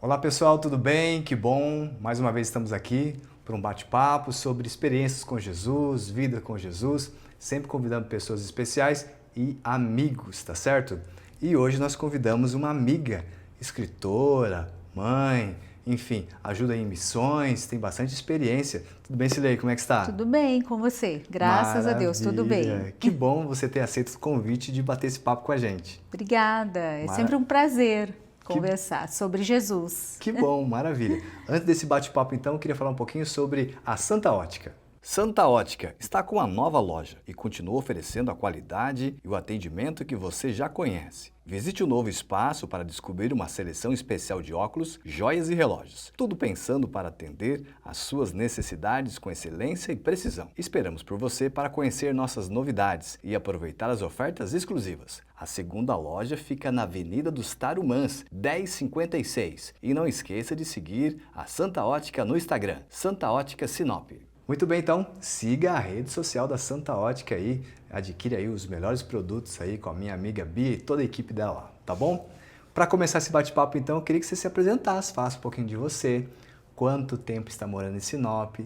Olá pessoal, tudo bem? Que bom! Mais uma vez estamos aqui para um bate-papo sobre experiências com Jesus, vida com Jesus, sempre convidando pessoas especiais e amigos, tá certo? E hoje nós convidamos uma amiga, escritora, mãe, enfim, ajuda em missões, tem bastante experiência. Tudo bem, Silei? Como é que está? Tudo bem com você? Graças a Deus, tudo bem. Maravilha! Que bom você ter aceito o convite de bater esse papo com a gente. Obrigada, é sempre um prazer conversar sobre Jesus. Que bom, maravilha. Antes desse bate-papo, então, eu queria falar um pouquinho sobre a Santa Ótica. Santa Ótica está com uma nova loja e continua oferecendo a qualidade e o atendimento que você já conhece. Visite o novo espaço para descobrir uma seleção especial de óculos, joias e relógios. Tudo pensando para atender às suas necessidades com excelência e precisão. Esperamos por você para conhecer nossas novidades e aproveitar as ofertas exclusivas. A segunda loja fica na Avenida dos Tarumãs, 1056. E não esqueça de seguir a Santa Ótica no Instagram, Santa Ótica Sinop. Muito bem, então, siga a rede social da Santa Ótica aí, adquire aí os melhores produtos aí com a minha amiga Bia e toda a equipe dela lá, tá bom? Para começar esse bate-papo, então, eu queria que você se apresentasse, faça um pouquinho de você, quanto tempo está morando em Sinop,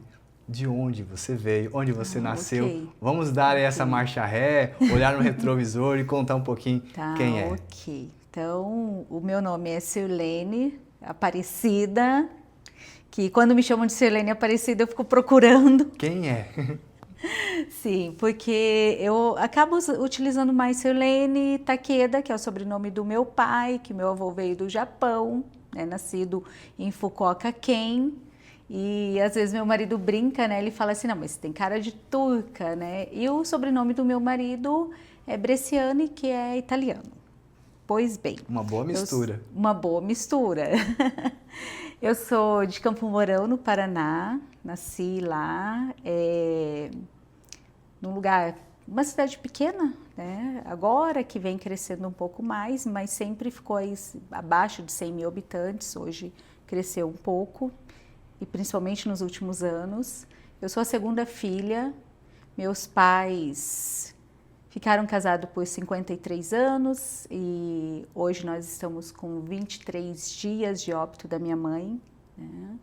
de onde você veio, onde você nasceu. Ok. Vamos dar aí essa marcha ré, olhar no retrovisor e contar um pouquinho quem é. Ok. Então, o meu nome é Sirlene Aparecida, que quando me chamam de Sirlene Aparecida eu fico procurando. Quem é? Sim, porque eu acabo utilizando mais Sirlene Takeda, que é o sobrenome do meu pai, que meu avô veio do Japão, né, nascido em Fukuoka, Ken. E às vezes meu marido brinca, né? Ele fala assim, não, mas você tem cara de turca, né? E o sobrenome do meu marido é Bresciani, que é italiano. Pois bem. Uma boa mistura. Uma boa mistura. Eu sou de Campo Mourão, no Paraná. Nasci lá, num lugar, uma cidade pequena, né? Agora que vem crescendo um pouco mais, mas sempre ficou aí abaixo de 100 mil habitantes. Hoje cresceu um pouco, e principalmente nos últimos anos. Eu sou a segunda filha. Meus pais ficaram casados por 53 anos e hoje nós estamos com 23 dias de óbito da minha mãe, né?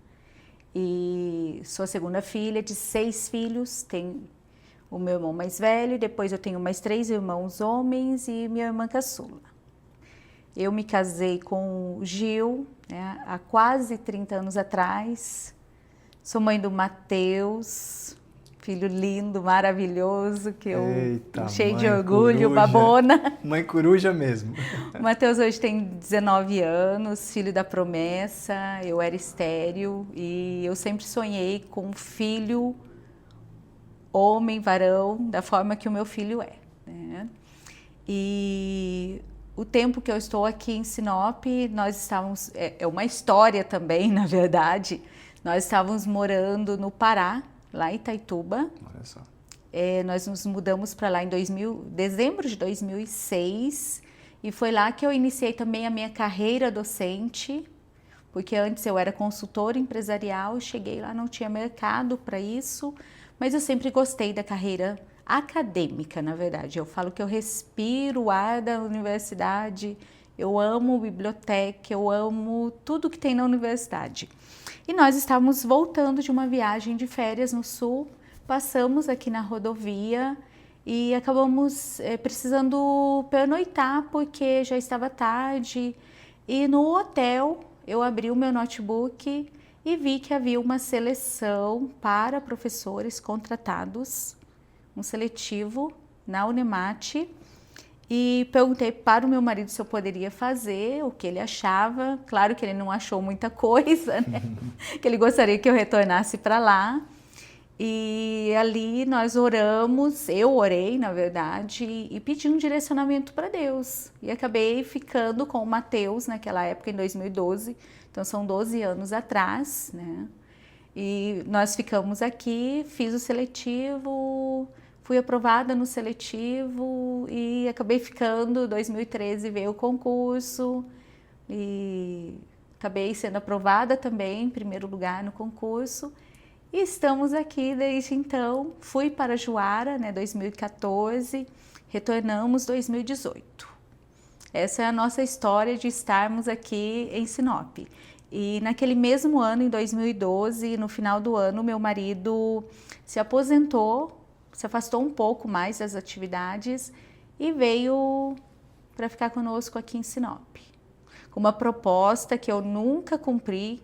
E sou a segunda filha de 6 filhos, tenho o meu irmão mais velho, depois eu tenho mais 3 irmãos homens e minha irmã caçula. Eu me casei com o Gil, né, há quase 30 anos atrás. Sou mãe do Matheus, filho lindo, maravilhoso, que eu Eita, cheio de mãe orgulho, coruja. babona. Mãe coruja mesmo. O Matheus hoje tem 19 anos, filho da promessa. Eu era estéril e eu sempre sonhei com um filho, homem, varão, da forma que o meu filho é, né? E o tempo que eu estou aqui em Sinop, nós estávamos, é uma história também, na verdade. Nós estávamos morando no Pará, lá em Itaituba. Olha só. Nós nos mudamos para lá em dezembro de 2006 e foi lá que eu iniciei também a minha carreira docente, porque antes eu era consultora empresarial, cheguei lá, não tinha mercado para isso, mas eu sempre gostei da carreira acadêmica, na verdade. Eu falo que eu respiro o ar da universidade, eu amo biblioteca, eu amo tudo que tem na universidade. E nós estávamos voltando de uma viagem de férias no sul, passamos aqui na rodovia e acabamos precisando pernoitar porque já estava tarde. E no hotel eu abri o meu notebook e vi que havia uma seleção para professores contratados, um seletivo na Unemate. E perguntei para o meu marido se eu poderia fazer, o que ele achava. Claro que ele não achou muita coisa, né? Que ele gostaria que eu retornasse para lá. E ali nós oramos, eu orei, na verdade, e pedi um direcionamento para Deus. E acabei ficando com o Matheus naquela época, em 2012. Então são 12 anos atrás, né? E nós ficamos aqui, fiz o seletivo, fui aprovada no seletivo e acabei ficando. Em 2013 veio o concurso e acabei sendo aprovada também, em primeiro lugar no concurso. E estamos aqui desde então. Fui para Juara, né, 2014, retornamos 2018. Essa é a nossa história de estarmos aqui em Sinop. E naquele mesmo ano, em 2012, no final do ano, meu marido se aposentou, se afastou um pouco mais das atividades e veio para ficar conosco aqui em Sinop. Com uma proposta que eu nunca cumpri,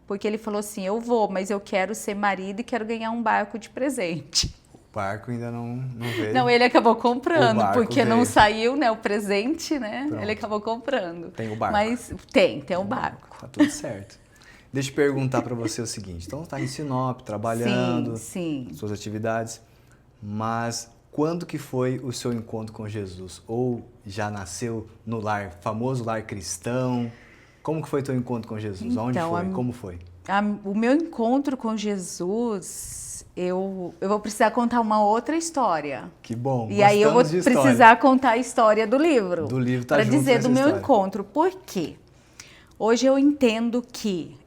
porque ele falou assim, eu vou, mas eu quero ser marido e quero ganhar um barco de presente. O barco ainda não veio. Não, ele acabou comprando, porque não veio. saiu, né, o presente, né? Pronto. Ele acabou comprando. Tem o barco. Mas tem um barco. Tá tudo certo. Deixa eu perguntar para você o seguinte, então tá em Sinop, trabalhando, Sim. suas atividades, mas quando que foi o seu encontro com Jesus? Ou já nasceu no famoso lar cristão? Como que foi teu encontro com Jesus? Onde foi? Como foi? O meu encontro com Jesus, eu vou precisar contar uma outra história. Que bom. E aí eu vou precisar contar a história do livro. Do livro tá para junto dizer nessa do meu história. encontro. Por quê? Hoje eu entendo que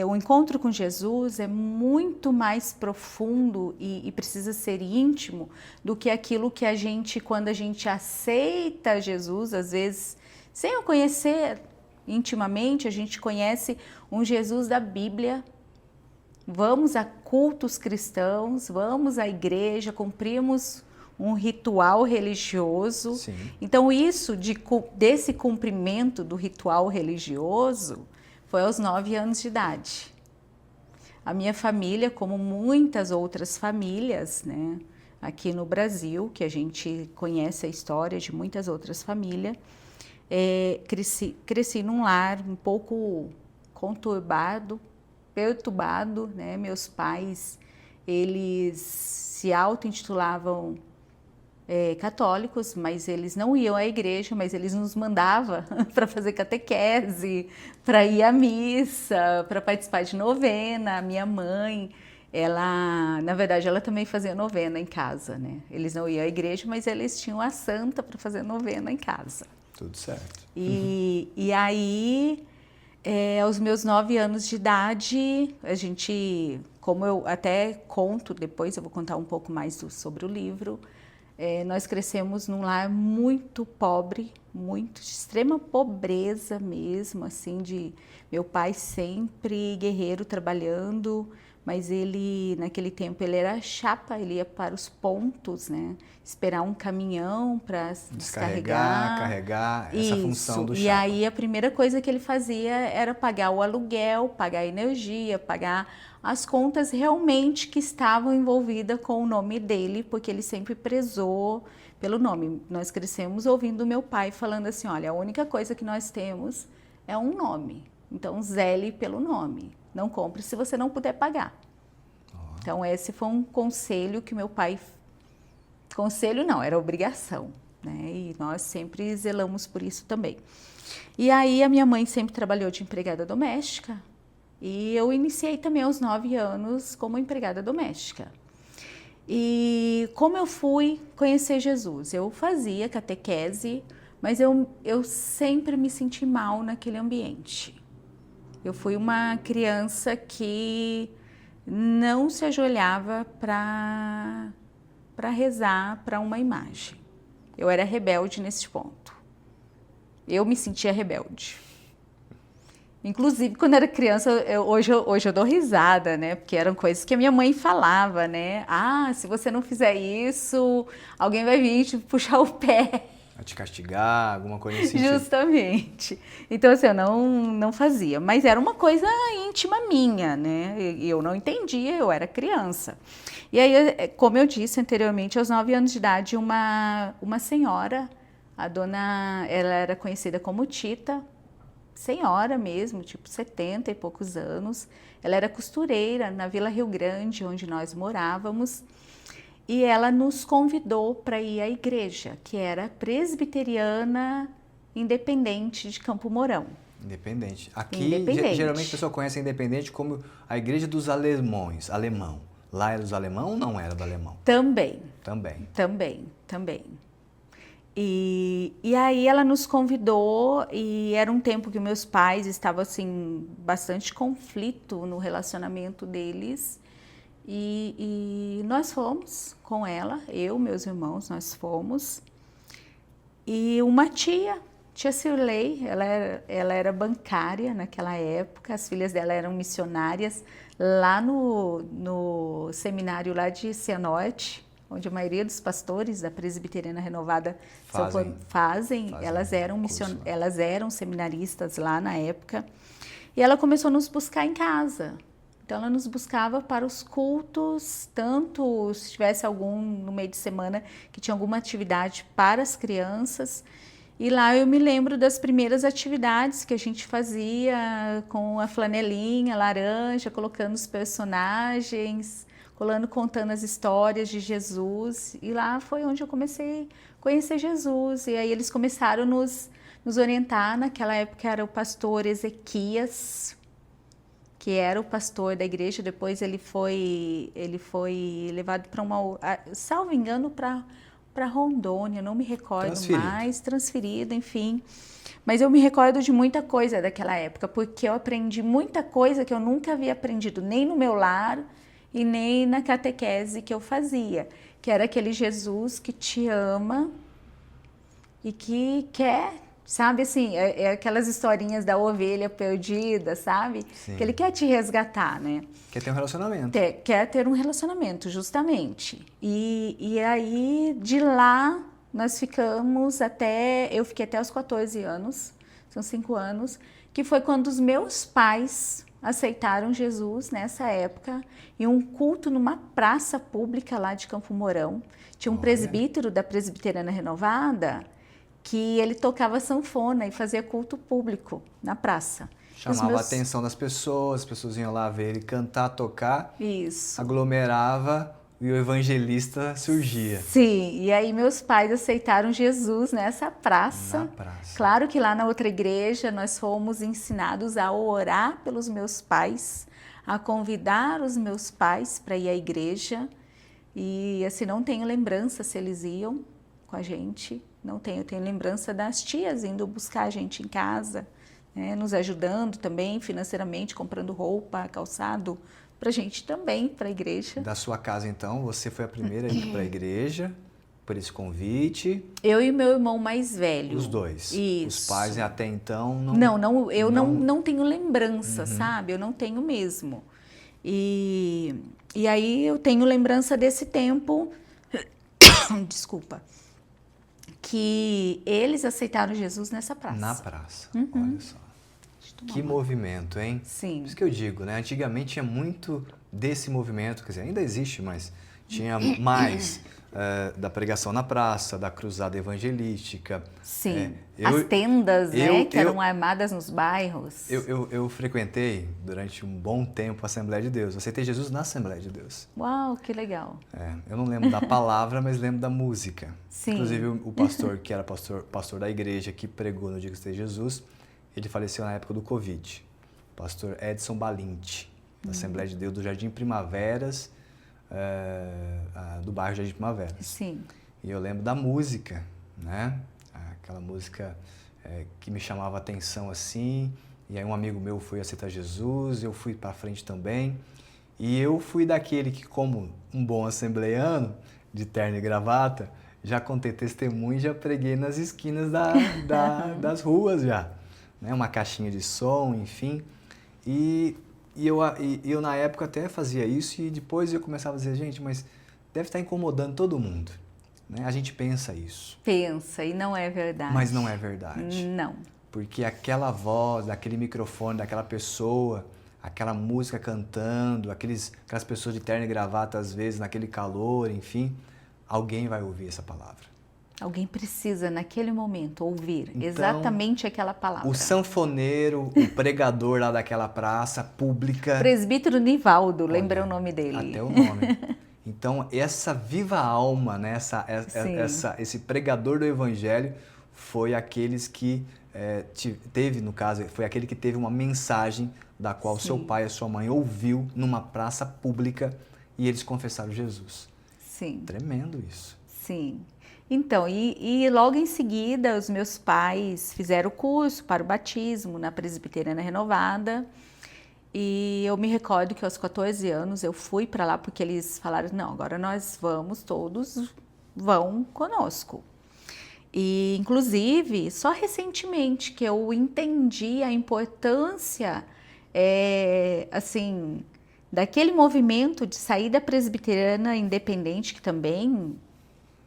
o encontro com Jesus é muito mais profundo e precisa ser íntimo do que aquilo que a gente, quando a gente aceita Jesus, às vezes, sem o conhecer intimamente, a gente conhece um Jesus da Bíblia. Vamos a cultos cristãos, vamos à igreja, cumprimos um ritual religioso. Sim. Então isso, desse cumprimento do ritual religioso, foi aos 9 anos de idade. A minha família, como muitas outras famílias, né, aqui no Brasil, que a gente conhece a história de muitas outras famílias, cresci num lar um pouco conturbado, perturbado, né? Meus pais, eles se auto-intitulavam católicos, mas eles não iam à igreja, mas eles nos mandavam para fazer catequese, para ir à missa, para participar de novena. A minha mãe, na verdade, ela também fazia novena em casa, né? Eles não iam à igreja, mas eles tinham a santa para fazer novena em casa. Tudo certo. E aí, aos meus 9 anos de idade, a gente, como eu até conto, depois eu vou contar um pouco mais sobre o livro, nós crescemos num lar muito pobre, muito de extrema pobreza mesmo, assim, de meu pai sempre guerreiro trabalhando, mas ele, naquele tempo, ele era chapa, ele ia para os pontos, né? Esperar um caminhão para descarregar. Carregar, essa função do chapa. E aí a primeira coisa que ele fazia era pagar o aluguel, pagar a energia, pagar as contas realmente que estavam envolvidas com o nome dele, porque ele sempre prezou pelo nome. Nós crescemos ouvindo meu pai falando assim, olha, a única coisa que nós temos é um nome, então zele pelo nome, não compre se você não puder pagar. Então esse foi um conselho que meu pai, conselho não, era obrigação, né? E nós sempre zelamos por isso também. E aí a minha mãe sempre trabalhou de empregada doméstica, e eu iniciei também aos 9 anos como empregada doméstica. E como eu fui conhecer Jesus? Eu fazia catequese, mas eu sempre me senti mal naquele ambiente. Eu fui uma criança que não se ajoelhava para rezar para uma imagem. Eu era rebelde nesse ponto. Eu me sentia rebelde. Inclusive, quando era criança, hoje eu dou risada, né? Porque eram coisas que a minha mãe falava, né? Ah, se você não fizer isso, alguém vai vir te puxar o pé. Vai te castigar, alguma coisa nesse sentido. Justamente. Então, assim, eu não fazia. Mas era uma coisa íntima minha, né? E eu não entendia, eu era criança. E aí, como eu disse anteriormente, aos 9 anos de idade, uma senhora, a dona, ela era conhecida como Tita, senhora mesmo, tipo 70 e poucos anos. Ela era costureira na Vila Rio Grande, onde nós morávamos. E ela nos convidou para ir à igreja, que era presbiteriana independente de Campo Mourão. Independente. Aqui, Independente. Geralmente a pessoa conhece a Independente como a igreja dos alemães, alemão. Lá era dos alemão ou não era do alemão? Também. Também. E aí ela nos convidou e era um tempo que meus pais estavam assim, bastante conflito no relacionamento deles. E nós fomos com ela, eu, meus irmãos, nós fomos. E uma tia Tia Cirlei, ela era bancária naquela época, as filhas dela eram missionárias lá no seminário lá de Cianorte, onde a maioria dos pastores da Presbiteriana Renovada fazem. Elas eram seminaristas lá na época. E ela começou a nos buscar em casa. Então, ela nos buscava para os cultos, tanto se tivesse algum no meio de semana que tinha alguma atividade para as crianças. E lá eu me lembro das primeiras atividades que a gente fazia com a flanelinha laranja, colocando os personagens, contando as histórias de Jesus. E lá foi onde eu comecei a conhecer Jesus. E aí eles começaram a nos orientar. Naquela época era o pastor Ezequias, que era o pastor da igreja. Depois ele foi levado para salvo engano, para Rondônia, não me recordo mais, transferido, enfim. Mas eu me recordo de muita coisa daquela época, porque eu aprendi muita coisa que eu nunca havia aprendido, nem no meu lar e nem na catequese que eu fazia, que era aquele Jesus que te ama e que quer, sabe assim, é aquelas historinhas da ovelha perdida, sabe? Sim. Que ele quer te resgatar, né? Quer ter um relacionamento. Quer ter um relacionamento, justamente. E aí, de lá, eu fiquei até os 14 anos, são 5 anos, que foi quando os meus pais aceitaram Jesus nessa época, em um culto numa praça pública lá de Campo Mourão. Tinha um presbítero da Presbiteriana Renovada que ele tocava sanfona e fazia culto público na praça. Chamava a atenção das pessoas, as pessoas iam lá ver ele cantar, tocar, isso, aglomerava e o evangelista surgia. Sim, e aí meus pais aceitaram Jesus nessa praça. Na praça. Claro que lá na outra igreja nós fomos ensinados a orar pelos meus pais, a convidar os meus pais para ir à igreja. E assim, não tenho lembrança se eles iam com a gente, não tenho. Eu tenho lembrança das tias indo buscar a gente em casa, né, nos ajudando também financeiramente, comprando roupa, calçado, para a gente também, para a igreja. Da sua casa, então, você foi a primeira a ir para a igreja, por esse convite? Eu e meu irmão mais velho. Os dois? Isso. Os pais até então eu não tenho lembrança, sabe? Eu não tenho mesmo. E aí eu tenho lembrança desse tempo, desculpa, que eles aceitaram Jesus nessa praça. Na praça, olha só. Que movimento, hein? Sim. Por isso que eu digo, né? Antigamente tinha muito desse movimento, quer dizer, ainda existe, mas tinha mais da pregação na praça, da cruzada evangelística. Sim, as tendas, né, que eram armadas nos bairros. Eu frequentei durante um bom tempo a Assembleia de Deus. Eu aceitei Jesus na Assembleia de Deus. Uau, que legal. Eu não lembro da palavra, mas lembro da música. Sim. Inclusive o pastor, que era pastor da igreja, que pregou no dia que eu aceitei Jesus, ele faleceu na época do Covid. O pastor Edson Balinti, da Assembleia de Deus do Jardim Primaveras, do bairro Jardim Primaveras. Sim. E eu lembro da música, né? Aquela música que me chamava a atenção assim. E aí um amigo meu foi aceitar Jesus, eu fui para frente também. E eu fui daquele que, como um bom assembleiano, de terno e gravata, já contei testemunho e já preguei nas esquinas das ruas já. Né? Uma caixinha de som, enfim. E eu na época até fazia isso e depois eu começava a dizer, gente, mas deve estar incomodando todo mundo. Né? A gente pensa isso. Pensa, e não é verdade. Mas não é verdade. Não. Porque aquela voz, aquele microfone daquela pessoa, aquela música cantando, aquelas pessoas de terno e gravata às vezes, naquele calor, enfim, alguém vai ouvir essa palavra. Alguém precisa, naquele momento, ouvir então, exatamente aquela palavra. O sanfoneiro, o pregador lá daquela praça pública... Presbítero Nivaldo, lembra o nome dele. Até o nome. Então, essa viva alma, né? Esse pregador do evangelho foi aqueles que teve, no caso, foi aquele que teve uma mensagem da qual seu pai e sua mãe ouviu numa praça pública e eles confessaram Jesus. Sim. Tremendo isso. Sim. Então, e logo em seguida, os meus pais fizeram o curso para o batismo na Presbiteriana Renovada. E eu me recordo que aos 14 anos eu fui para lá porque eles falaram, não, agora nós vamos, todos vão conosco. E, inclusive, só recentemente que eu entendi a importância, assim, daquele movimento de saída presbiteriana independente, que também,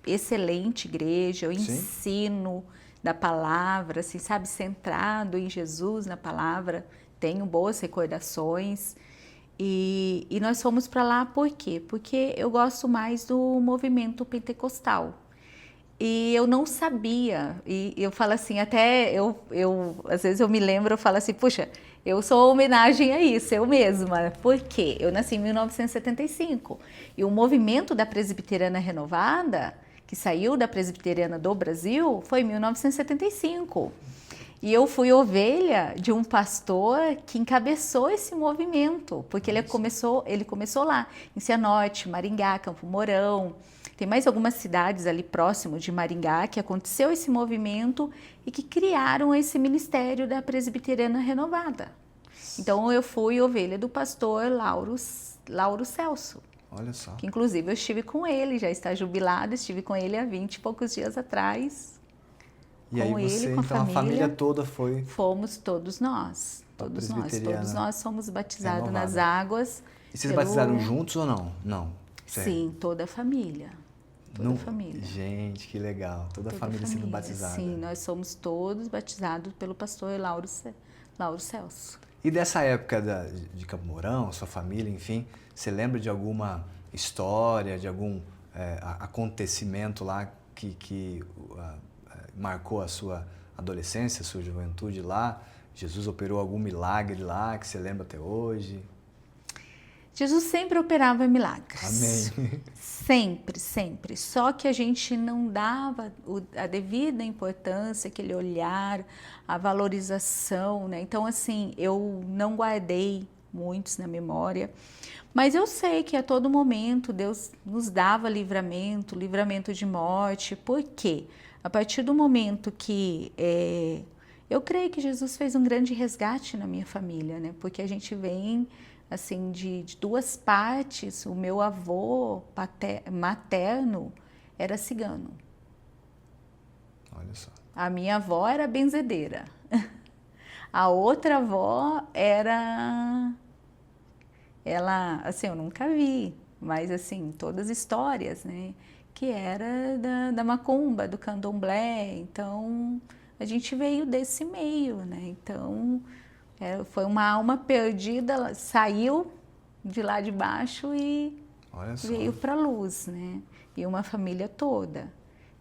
excelente igreja, o Sim. ensino da palavra, assim, sabe, centrado em Jesus, na palavra, tenho boas recordações. E nós fomos para lá por quê? Porque eu gosto mais do movimento pentecostal. E eu não sabia, e eu falo assim, até às vezes eu me lembro, eu falo assim, puxa, eu sou homenagem a isso, eu mesma. Por quê? Eu nasci em 1975 e o movimento da Presbiteriana Renovada, que saiu da Presbiteriana do Brasil, foi em 1975. E eu fui ovelha de um pastor que encabeçou esse movimento, porque ele começou lá, em Cianorte, Maringá, Campo Mourão. Tem mais algumas cidades ali próximo de Maringá que aconteceu esse movimento e que criaram esse ministério da Presbiteriana Renovada. Então eu fui ovelha do pastor Lauro Celso. Olha só. Que inclusive eu estive com ele, já está jubilado, estive com ele há 20 e poucos dias atrás. E aí você, então a família toda foi... Fomos todos nós, todos nós somos batizados nas águas. E vocês batizaram juntos ou não? Não. Sim, toda a família. Toda a família. Gente, que legal. Toda a família sendo batizada. Sim, nós somos todos batizados pelo pastor Lauro Celso. E dessa época de Campo Mourão, sua família, enfim, você lembra de alguma história, de algum acontecimento lá que marcou a sua adolescência, a sua juventude lá? Jesus operou algum milagre lá que você lembra até hoje? Jesus sempre operava milagres. Amém. Sempre, sempre. Só que a gente não dava a devida importância, aquele olhar, a valorização, né? Então, assim, eu não guardei muitos na memória, mas eu sei que a todo momento Deus nos dava livramento de morte. Por quê? A partir do momento que eu creio que Jesus fez um grande resgate na minha família, né? Porque a gente vem assim de duas partes. O meu avô materno era cigano. Olha só. A minha avó era benzedeira. A outra avó ela, assim, eu nunca vi, mas assim, todas as histórias, né? Que era da macumba, do candomblé. Então, a gente veio desse meio, né? Então, foi uma alma perdida, ela saiu de lá de baixo e veio para a luz, né? E uma família toda.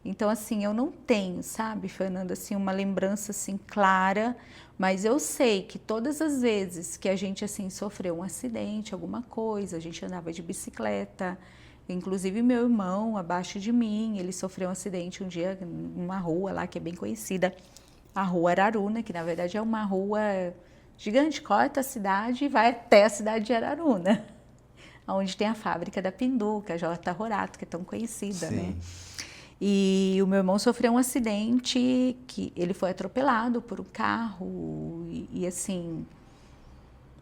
Então, assim, eu não tenho, sabe, Fernanda, assim, uma lembrança, assim, clara, mas eu sei que todas as vezes que a gente, assim, sofreu um acidente, alguma coisa, a gente andava de bicicleta, inclusive meu irmão, abaixo de mim, ele sofreu um acidente um dia numa rua lá que é bem conhecida, a Rua Araruna, que na verdade é uma rua gigante, corta a cidade e vai até a cidade de Araruna, onde tem a fábrica da Pinduca, a J. Rorato, que é tão conhecida, sim, né? E o meu irmão sofreu um acidente que ele foi atropelado por um carro e assim,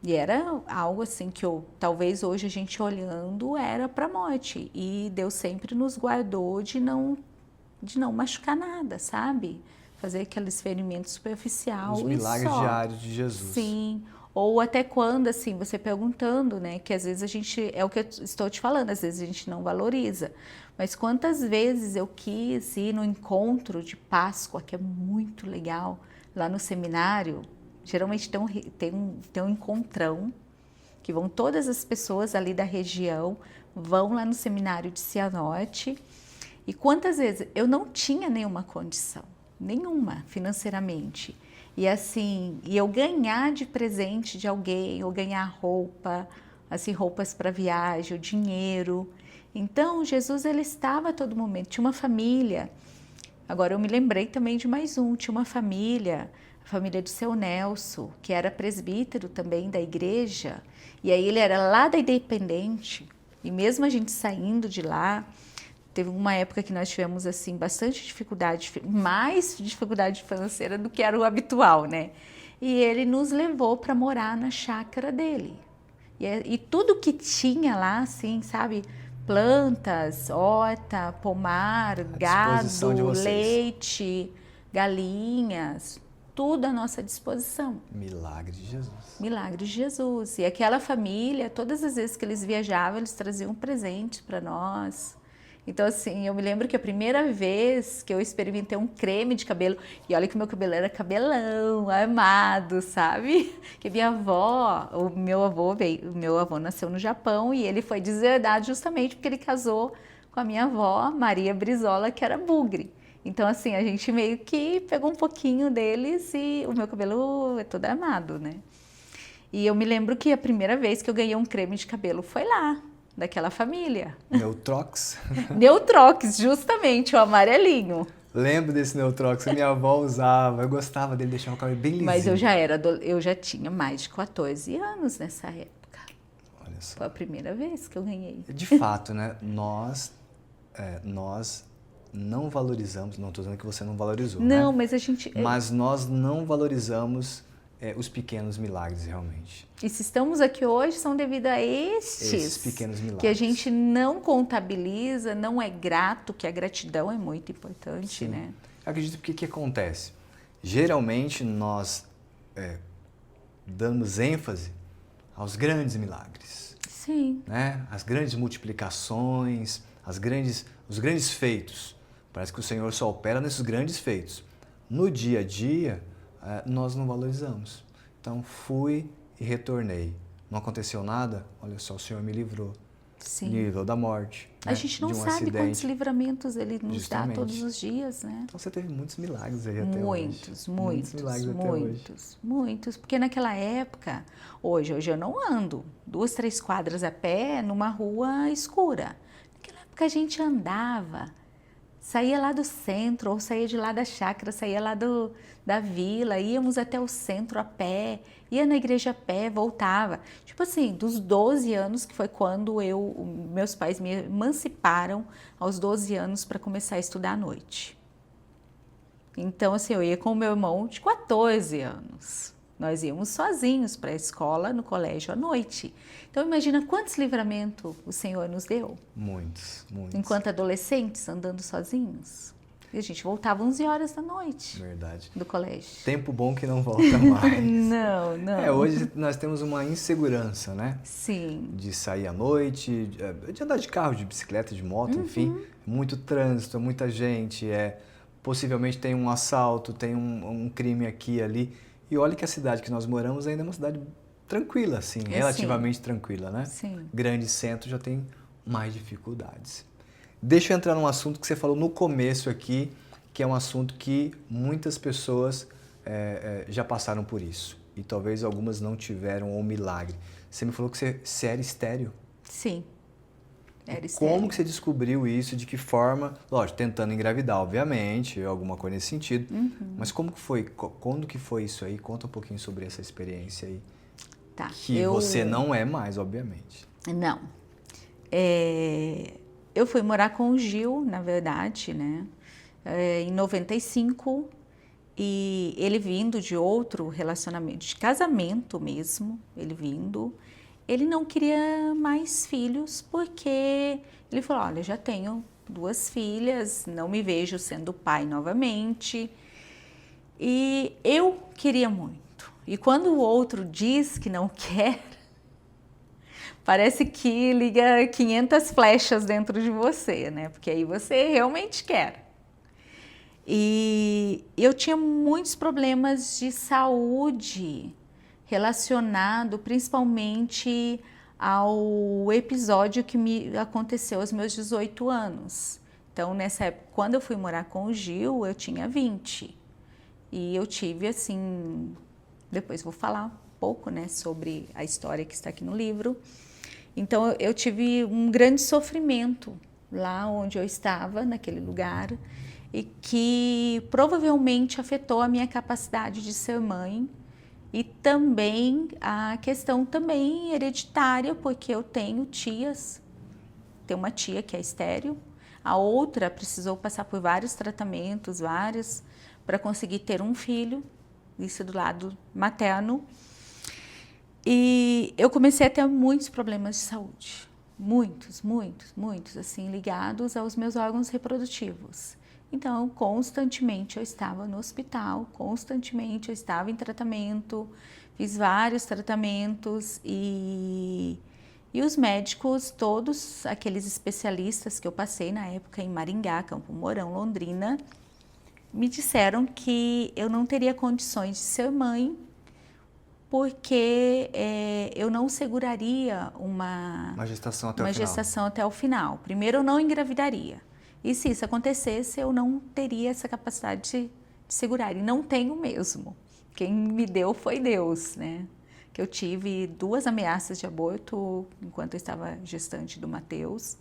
e era algo assim que talvez hoje a gente olhando era para a morte. E Deus sempre nos guardou de não machucar nada, sabe? Fazer aqueles ferimentos superficiais. Os milagres diários de Jesus. Sim. Ou até quando, assim, você perguntando, né? Que às vezes a gente, é o que eu estou te falando, às vezes a gente não valoriza. Mas quantas vezes eu quis ir no encontro de Páscoa, que é muito legal, lá no seminário. Geralmente tem um encontrão, que vão todas as pessoas ali da região, vão lá no seminário de Cianorte. E quantas vezes eu não tinha nenhuma condição, nenhuma financeiramente. E assim, e eu ganhar de presente de alguém, ou ganhar roupa, assim, roupas para viagem, o dinheiro. Então, Jesus, ele estava a todo momento. Tinha uma família. Agora, eu me lembrei também de mais um. Tinha uma família, a família do seu Nelson, que era presbítero também da igreja. E aí ele era lá da Independente. E mesmo a gente saindo de lá, teve uma época que nós tivemos assim bastante dificuldade, mais dificuldade financeira do que era o habitual, né? E ele nos levou para morar na chácara dele. E tudo que tinha lá, assim, sabe, plantas, horta, pomar, disposição de gado, vocês. leite, galinhas, tudo à nossa disposição. Milagre de Jesus. Milagre de Jesus. E aquela família, todas as vezes que eles viajavam, eles traziam um presente para nós. Então, assim, eu me lembro que a primeira vez que eu experimentei um creme de cabelo, e olha que meu cabelo era cabelão, armado, sabe? Que minha avó, o meu avô nasceu no Japão e ele foi deserdado justamente porque ele casou com a minha avó, Maria Brizola, que era bugre. Então, assim, a gente meio que pegou um pouquinho deles e o meu cabelo é todo armado, né? E eu me lembro que a primeira vez que eu ganhei um creme de cabelo foi lá, daquela família. Neutrox. Neutrox, justamente, o amarelinho. Lembro desse Neutrox, a minha avó usava, eu gostava dele, deixava o cabelo bem lisinho. Mas eu já tinha mais de 14 anos nessa época. Olha só. Foi a primeira vez que eu ganhei. De fato, né? Nós não valorizamos, não estou dizendo que você não valorizou, Não, né? mas a gente... Mas nós não valorizamos os pequenos milagres, realmente. E se estamos aqui hoje, são devido a esses pequenos milagres. que a gente não contabiliza, não é grato, que a gratidão é muito importante, Sim. né? Eu acredito que o que acontece? Geralmente nós damos ênfase aos grandes milagres, Sim. né? As grandes multiplicações, os grandes feitos. Parece que o Senhor só opera nesses grandes feitos. No dia a dia, nós não valorizamos. Então, fui e retornei. Não aconteceu nada? Olha só, o Senhor me livrou. Sim. Me livrou da morte. A gente não sabe quantos livramentos Ele nos Justamente. dá todos os dias, né? Então, você teve muitos milagres aí até Muitos, hoje. Muitos milagres até hoje. Muitos. Porque naquela época, hoje eu não ando 2, 3 quadras a pé numa rua escura. Naquela época a gente andava, saía lá do centro, ou saía de lá da chácara, saía lá da vila, íamos até o centro a pé, ia na igreja a pé, voltava. Tipo assim, dos 12 anos, que foi quando meus pais me emanciparam, aos 12 anos, para começar a estudar à noite. Então, assim, eu ia com o meu irmão de 14 anos. Nós íamos sozinhos para a escola, no colégio à noite. Então, imagina quantos livramentos o Senhor nos deu. Muitos. Enquanto adolescentes, andando sozinhos. E a gente voltava 11 horas da noite. Verdade. Do colégio. Tempo bom que não volta mais. Não. Hoje nós temos uma insegurança, né? Sim. De sair à noite, de andar de carro, de bicicleta, de moto, enfim. Muito trânsito, muita gente, possivelmente tem um assalto, tem um crime aqui e ali. E olha que a cidade que nós moramos ainda é uma cidade tranquila, assim, relativamente tranquila, né? Sim. Grande centro já tem mais dificuldades. Deixa eu entrar num assunto que você falou no começo aqui, que é um assunto que muitas pessoas já passaram por isso. E talvez algumas não tiveram o milagre. Você me falou que você era estéril. Sim. Era estéril. Como que você descobriu isso? De que forma? Lógico, tentando engravidar, obviamente, alguma coisa nesse sentido. Mas como que foi? Quando que foi isso aí? Conta um pouquinho sobre essa experiência aí. Tá. Que você não é mais, obviamente. Não. Eu fui morar com o Gil, na verdade, né? Em 95. E ele vindo de outro relacionamento, de casamento mesmo, ele não queria mais filhos porque ele falou, olha, já tenho 2 filhas, não me vejo sendo pai novamente. E eu queria muito. E quando o outro diz que não quer, parece que liga 500 flechas dentro de você, né? Porque aí você realmente quer. E eu tinha muitos problemas de saúde relacionado principalmente ao episódio que me aconteceu aos meus 18 anos. Então, nessa época, quando eu fui morar com o Gil, eu tinha 20. E eu tive, assim, depois vou falar um pouco, né, sobre a história que está aqui no livro. Então, eu tive um grande sofrimento lá onde eu estava, naquele lugar, e que provavelmente afetou a minha capacidade de ser mãe e também a questão também hereditária, porque eu tenho tias, tenho uma tia que é estéril, a outra precisou passar por vários tratamentos, para conseguir ter um filho, isso do lado materno, e eu comecei a ter muitos problemas de saúde, muitos, assim, ligados aos meus órgãos reprodutivos. Então, constantemente eu estava no hospital, constantemente eu estava em tratamento, fiz vários tratamentos e os médicos, todos aqueles especialistas que eu passei na época em Maringá, Campo Mourão, Londrina, me disseram que eu não teria condições de ser mãe porque eu não seguraria uma gestação até o final. Primeiro, eu não engravidaria. E se isso acontecesse, eu não teria essa capacidade de segurar. E não tenho mesmo. Quem me deu foi Deus, né? Que eu tive 2 ameaças de aborto enquanto eu estava gestante do Mateus.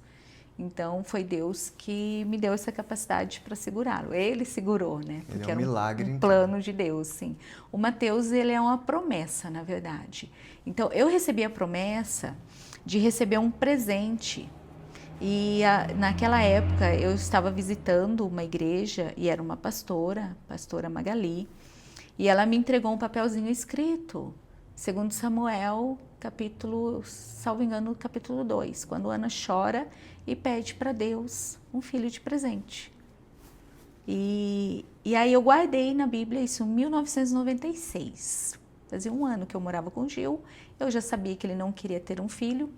Então, foi Deus que me deu essa capacidade para segurá-lo. Ele segurou, né? Porque era um milagre, um plano de Deus, sim. O Mateus, ele é uma promessa, na verdade. Então, eu recebi a promessa de receber um presente. E naquela época, eu estava visitando uma igreja e era uma pastora Magali, e ela me entregou um papelzinho escrito, segundo Samuel, salvo engano, capítulo 2, quando Ana chora e pede para Deus um filho de presente. E aí eu guardei na Bíblia isso em 1996. Fazia 1 ano que eu morava com o Gil, eu já sabia que ele não queria ter um filho.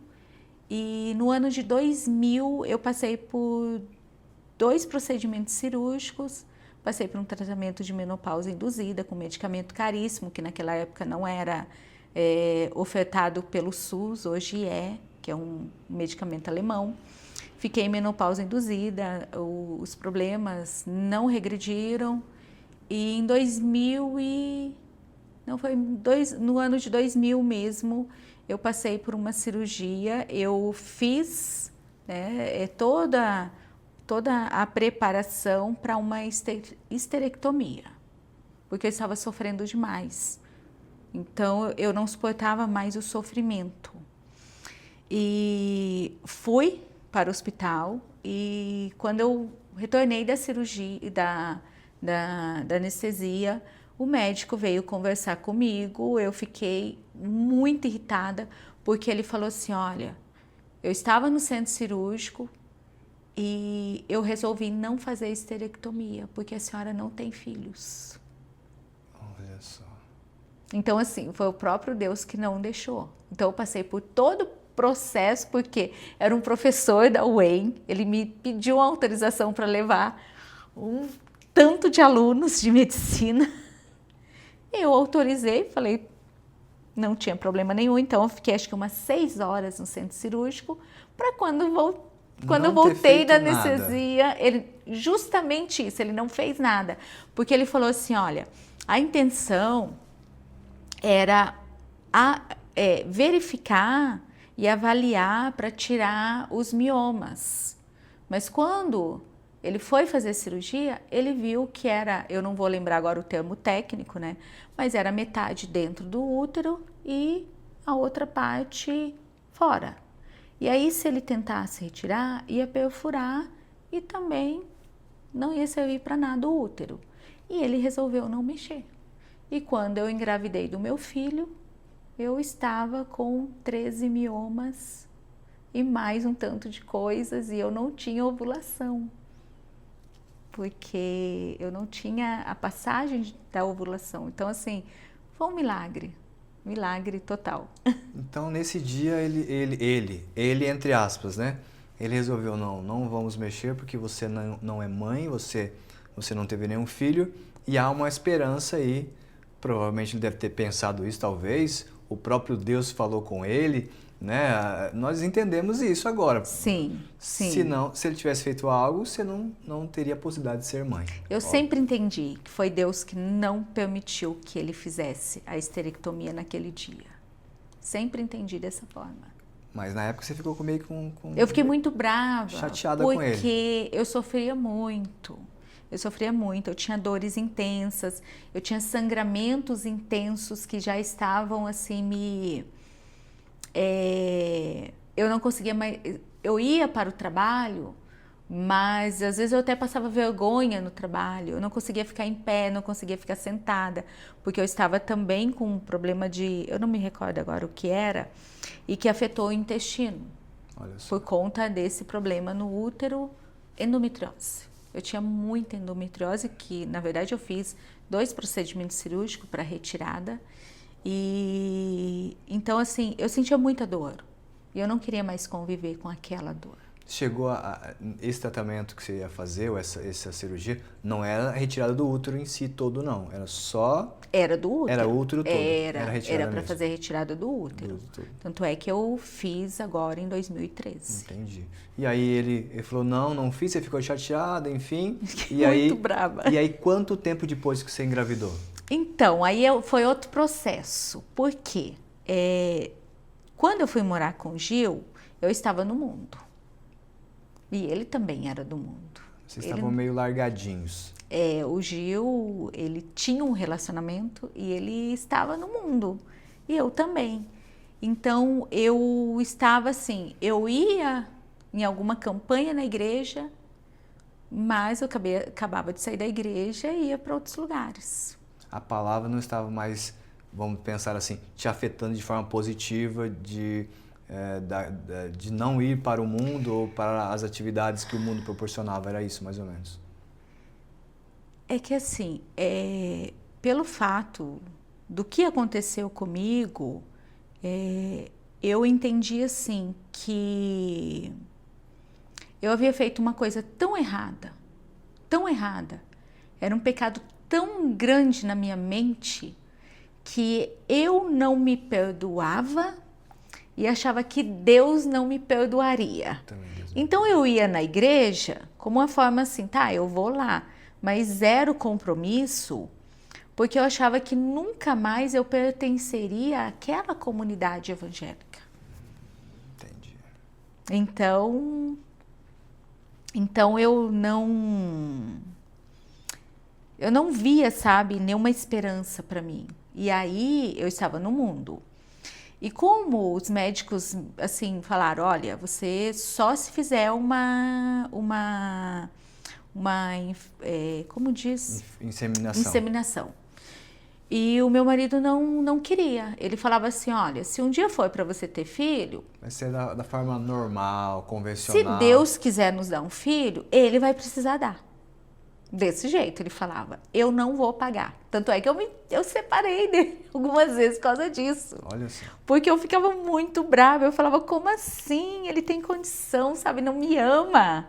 E no ano de 2000 eu passei por 2 procedimentos cirúrgicos, passei por um tratamento de menopausa induzida com medicamento caríssimo, que naquela época não era ofertado pelo SUS, hoje que é um medicamento alemão. Fiquei em menopausa induzida, os problemas não regrediram e em no ano de 2000 mesmo, eu passei por uma cirurgia, eu fiz toda a preparação para uma histerectomia, porque eu estava sofrendo demais. Então, eu não suportava mais o sofrimento. E fui para o hospital e quando eu retornei da cirurgia, da anestesia, o médico veio conversar comigo, eu fiquei muito irritada, porque ele falou assim, olha, eu estava no centro cirúrgico e eu resolvi não fazer histerectomia, porque a senhora não tem filhos. Olha só. Então, assim, foi o próprio Deus que não deixou. Então, eu passei por todo o processo, porque era um professor da UEM, ele me pediu uma autorização para levar um tanto de alunos de medicina. Eu autorizei, falei, não tinha problema nenhum, então eu fiquei acho que umas 6 horas no centro cirúrgico, para quando eu voltei da anestesia, justamente isso, ele não fez nada, porque ele falou assim, olha, a intenção era verificar e avaliar para tirar os miomas, mas quando ele foi fazer cirurgia, ele viu que era, eu não vou lembrar agora o termo técnico, né? Mas era metade dentro do útero e a outra parte fora. E aí, se ele tentasse retirar, ia perfurar e também não ia servir para nada o útero. E ele resolveu não mexer. E quando eu engravidei do meu filho, eu estava com 13 miomas e mais um tanto de coisas e eu não tinha ovulação. Porque eu não tinha a passagem da ovulação. Então, assim, foi um milagre total. Então, nesse dia, ele entre aspas, né? Ele resolveu, não vamos mexer porque você não é mãe, você não teve nenhum filho e há uma esperança aí. Provavelmente ele deve ter pensado isso, talvez. O próprio Deus falou com ele, né? Nós entendemos isso agora. Sim. Se ele tivesse feito algo, você não teria a possibilidade de ser mãe. Eu sempre entendi que foi Deus que não permitiu que ele fizesse a histerectomia naquele dia. Sempre entendi dessa forma. Mas na época você ficou meio com... Eu fiquei muito brava. Chateada com ele. Porque eu sofria muito. Eu tinha dores intensas, eu tinha sangramentos intensos que já estavam assim eu não conseguia mais, eu ia para o trabalho, mas às vezes eu até passava vergonha no trabalho, eu não conseguia ficar em pé, não conseguia ficar sentada, porque eu estava também com um problema eu não me recordo agora o que era, e que afetou o intestino. Olha só. por conta desse problema no útero, endometriose. Eu tinha muita endometriose, que na verdade eu fiz 2 procedimentos cirúrgicos para retirada. E então assim, eu sentia muita dor. E eu não queria mais conviver com aquela dor. Esse tratamento que você ia fazer, ou essa cirurgia, não era a retirada do útero em si todo, não. Era só... Era do útero. Era o útero todo. Era para fazer a retirada do útero. Tanto é que eu fiz agora em 2013. Entendi. E aí ele falou, não fiz, você ficou chateada, enfim. Fiquei muito brava. E aí quanto tempo depois que você engravidou? Então, aí foi outro processo. Por quê? Quando eu fui morar com o Gil, eu estava no mundo. E ele também era do mundo. Vocês estavam meio largadinhos. O Gil, ele tinha um relacionamento e ele estava no mundo. E eu também. Então, eu estava assim, eu ia em alguma campanha na igreja, mas eu acabava de sair da igreja e ia para outros lugares. A palavra não estava mais, vamos pensar assim, te afetando de forma positiva, de não ir para o mundo ou para as atividades que o mundo proporcionava. Era isso, mais ou menos? É que assim, pelo fato do que aconteceu comigo, eu entendi assim que eu havia feito uma coisa tão errada, era um pecado tão grande na minha mente que eu não me perdoava e achava que Deus não me perdoaria. Então eu ia na igreja como uma forma assim, tá, eu vou lá, mas zero compromisso, porque eu achava que nunca mais eu pertenceria àquela comunidade evangélica. Entendi. Então eu não via, sabe, nenhuma esperança para mim. E aí eu estava no mundo. E como os médicos, assim, falaram, olha, você só se fizer como diz? Inseminação. E o meu marido não queria. Ele falava assim, olha, se um dia for para você ter filho... Vai ser da forma normal, convencional. Se Deus quiser nos dar um filho, ele vai precisar dar. Desse jeito, ele falava, eu não vou pagar. Tanto é que eu separei dele algumas vezes por causa disso. Olha só. Porque eu ficava muito brava, eu falava, como assim? Ele tem condição, sabe? Não me ama.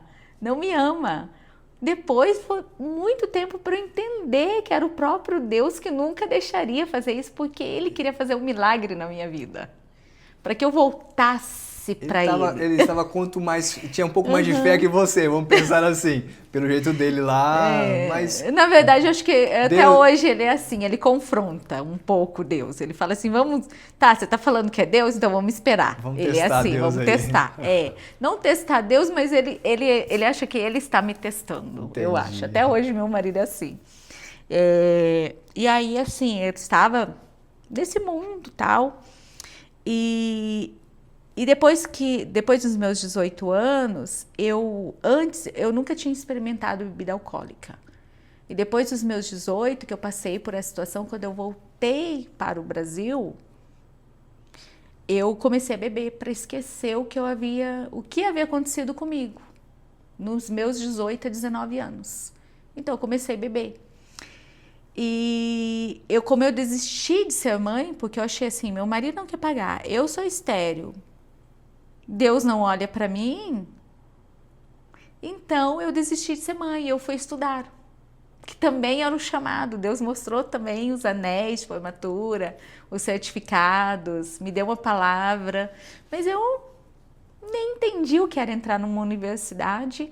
Depois foi muito tempo para eu entender que era o próprio Deus que nunca deixaria fazer isso, porque ele queria fazer um milagre na minha vida. Para que eu voltasse para ele. Ele estava tinha um pouco mais de fé que você, vamos pensar assim, pelo jeito dele lá, mas... Na verdade, acho que até hoje ele é assim, ele confronta um pouco Deus. Ele fala assim, você está falando que é Deus, então vamos esperar. Ele é assim, vamos testar. Não testar Deus, mas ele acha que ele está me testando, Entendi. Eu acho. Até hoje meu marido é assim. E aí, assim, eu estava nesse mundo e tal, e depois dos meus 18 anos, antes eu nunca tinha experimentado bebida alcoólica. E depois dos meus 18, que eu passei por essa situação, quando eu voltei para o Brasil, eu comecei a beber para esquecer o que havia acontecido comigo nos meus 18 a 19 anos. Então eu comecei a beber. E como eu desisti de ser mãe, porque eu achei assim, meu marido não quer pagar, eu sou estéril, Deus não olha para mim, então eu desisti de ser mãe, eu fui estudar, que também era um chamado. Deus mostrou também os anéis de formatura, os certificados, me deu uma palavra, mas eu nem entendi o que era entrar numa universidade,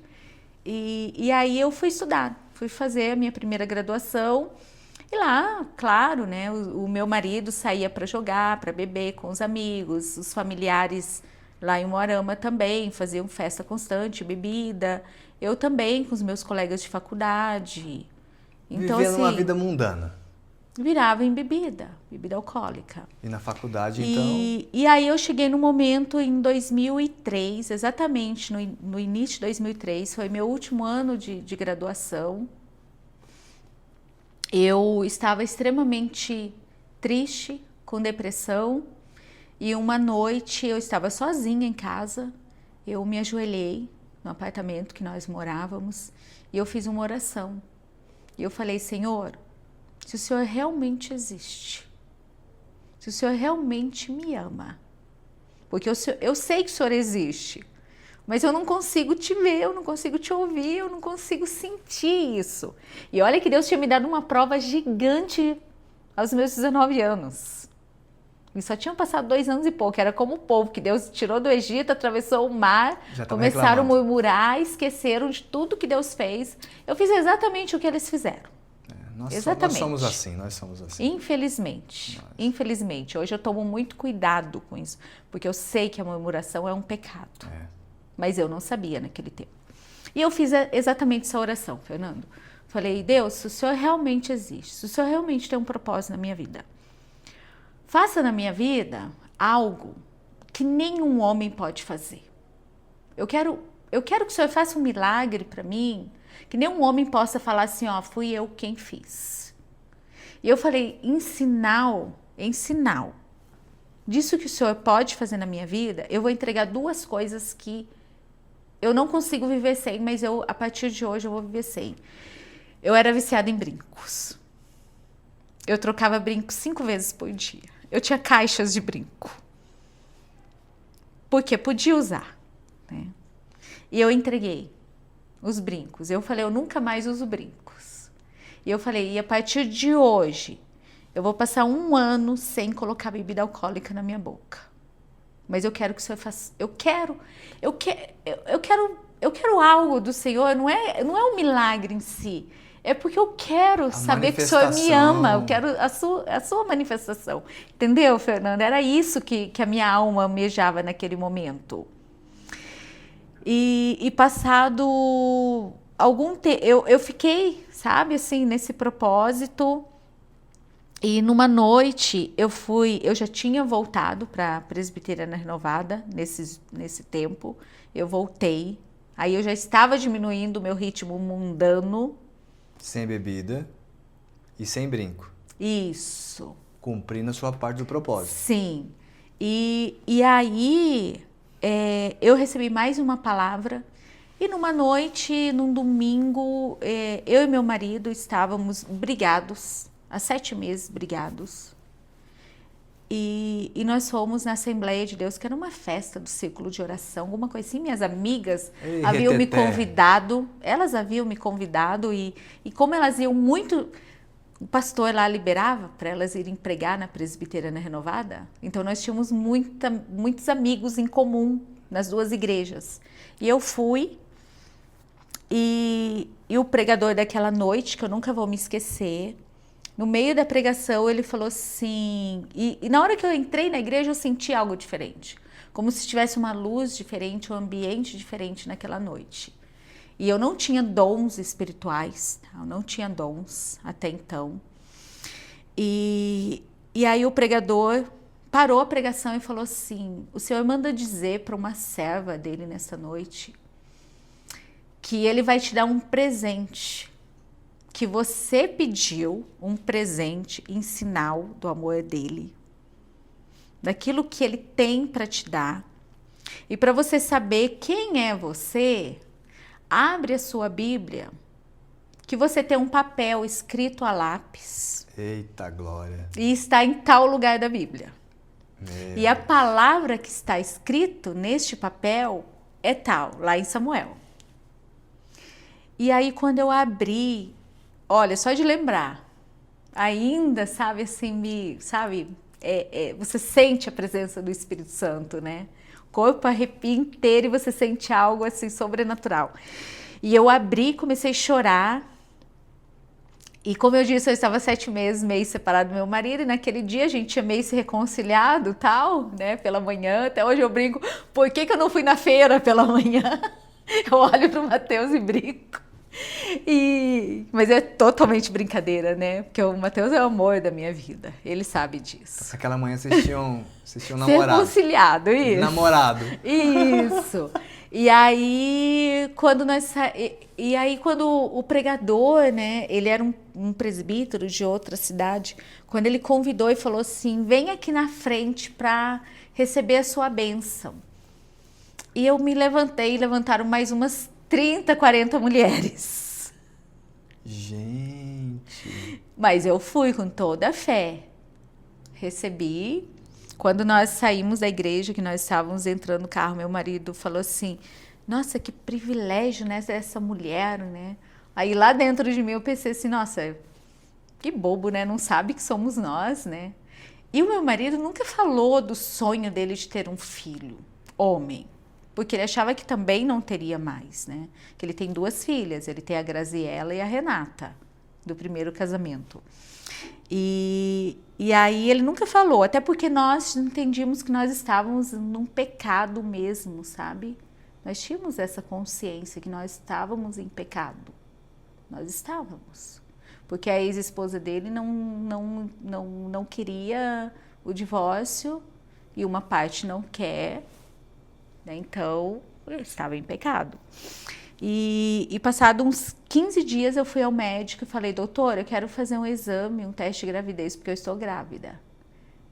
e aí eu fui estudar, fui fazer a minha primeira graduação. E lá, claro, né, o meu marido saía para jogar, para beber com os amigos, os familiares lá em Moarama também faziam festa constante, bebida. Eu também com os meus colegas de faculdade. Então, vivendo assim, uma vida mundana. Virava em bebida alcoólica. E na faculdade, então? E aí eu cheguei no momento em 2003, exatamente no início de 2003, foi meu último ano de graduação. Eu estava extremamente triste, com depressão, e uma noite eu estava sozinha em casa eu me ajoelhei no apartamento que nós morávamos e eu fiz uma oração. E eu falei, Senhor, se o Senhor realmente existe, se o Senhor realmente me ama, porque eu sei que o Senhor existe, mas eu não consigo te ver, eu não consigo te ouvir, eu não consigo sentir isso. E olha que Deus tinha me dado uma prova gigante aos meus 19 anos. E só tinham passado 2 anos e pouco, era como o povo que Deus tirou do Egito, atravessou o mar, começaram a murmurar, esqueceram de tudo que Deus fez. Eu fiz exatamente o que eles fizeram. Nós somos assim. Infelizmente, infelizmente. Hoje eu tomo muito cuidado com isso, porque eu sei que a murmuração é um pecado. Mas eu não sabia naquele tempo. E eu fiz exatamente essa oração, Fernando. Falei, Deus, se o Senhor realmente existe, se o Senhor realmente tem um propósito na minha vida, faça na minha vida algo que nenhum homem pode fazer. Eu quero que o Senhor faça um milagre para mim, que nenhum homem possa falar assim, ó, fui eu quem fiz. E eu falei, em sinal disso que o Senhor pode fazer na minha vida, eu vou entregar 2 coisas que eu não consigo viver sem, mas a partir de hoje eu vou viver sem. Eu era viciada em brincos. Eu trocava brincos 5 vezes por dia. Eu tinha caixas de brinco. Porque podia usar, né? E eu entreguei os brincos. Eu falei, eu nunca mais uso brincos. E eu falei, e a partir de hoje, eu vou passar 1 ano sem colocar bebida alcoólica na minha boca. Mas eu quero que o Senhor faça. Eu quero algo do Senhor. Não é um milagre em si. É porque eu quero saber que o Senhor me ama. Eu quero a sua manifestação. Entendeu, Fernanda? Era isso que a minha alma almejava naquele momento. E passado algum tempo, eu fiquei, sabe, assim, nesse propósito. E numa noite eu já tinha voltado para a Presbiteriana Renovada nesse tempo. Eu voltei. Aí eu já estava diminuindo o meu ritmo mundano. Sem bebida e sem brinco. Isso. Cumprindo a sua parte do propósito. Sim. E aí eu recebi mais uma palavra. E numa noite, num domingo, eu e meu marido estávamos brigados. Há 7 meses brigados. E nós fomos na Assembleia de Deus, que era uma festa do círculo de oração, alguma coisa assim. Minhas amigas haviam me convidado, elas haviam me convidado e como elas iam muito, o pastor lá liberava para elas irem pregar na Presbiteriana Renovada. Então nós tínhamos muitos amigos em comum nas 2 igrejas. E eu fui e o pregador daquela noite, que eu nunca vou me esquecer, no meio da pregação, ele falou assim... E na hora que eu entrei na igreja, eu senti algo diferente. Como se tivesse uma luz diferente, um ambiente diferente naquela noite. E eu não tinha dons espirituais. Eu não tinha dons até então. E aí o pregador parou a pregação e falou assim... O Senhor manda dizer para uma serva dele nessa noite... que ele vai te dar um presente... que você pediu um presente em sinal do amor dele, daquilo que ele tem para te dar. E para você saber quem é você, abre a sua Bíblia, que você tem um papel escrito a lápis. Eita glória! E está em tal lugar da Bíblia. E a palavra que está escrito neste papel é tal, lá em Samuel. E aí quando eu abri, olha, só de lembrar, ainda, sabe, assim, você sente a presença do Espírito Santo, né? O corpo arrepia inteiro e você sente algo, assim, sobrenatural. E eu abri, comecei a chorar. E como eu disse, eu estava 7 meses meio separado do meu marido, e naquele dia a gente tinha meio se reconciliado, tal, né, pela manhã. Até hoje eu brinco, por que eu não fui na feira pela manhã? Eu olho para o Mateus e brinco. Mas é totalmente brincadeira, né? Porque o Mateus é o amor da minha vida. Ele sabe disso. Aquela manhã vocês tinham namorado. Reconciliado, isso. Namorado. Isso. E aí, quando o pregador, né? Ele era um presbítero de outra cidade. Quando ele convidou e falou assim, vem aqui na frente para receber a sua bênção. E eu me levantei e levantaram mais umas 30, 40 mulheres. Gente. Mas eu fui com toda a fé. Recebi. Quando nós saímos da igreja, que nós estávamos entrando no carro, meu marido falou assim, nossa, que privilégio, né, essa mulher, né? Aí lá dentro de mim eu pensei assim, nossa, que bobo, né? Não sabe que somos nós, né? E o meu marido nunca falou do sonho dele de ter um filho, homem. Porque ele achava que também não teria mais, né? Que ele tem 2 filhas, ele tem a Graziella e a Renata, do primeiro casamento. E aí ele nunca falou, até porque nós entendíamos que nós estávamos num pecado mesmo, sabe? Nós tínhamos essa consciência que nós estávamos em pecado. Nós estávamos. Porque a ex-esposa dele não queria o divórcio e uma parte não quer, né? Então, eu estava em pecado. E passado uns 15 dias eu fui ao médico e falei, doutor, eu quero fazer um exame, um teste de gravidez, porque eu estou grávida.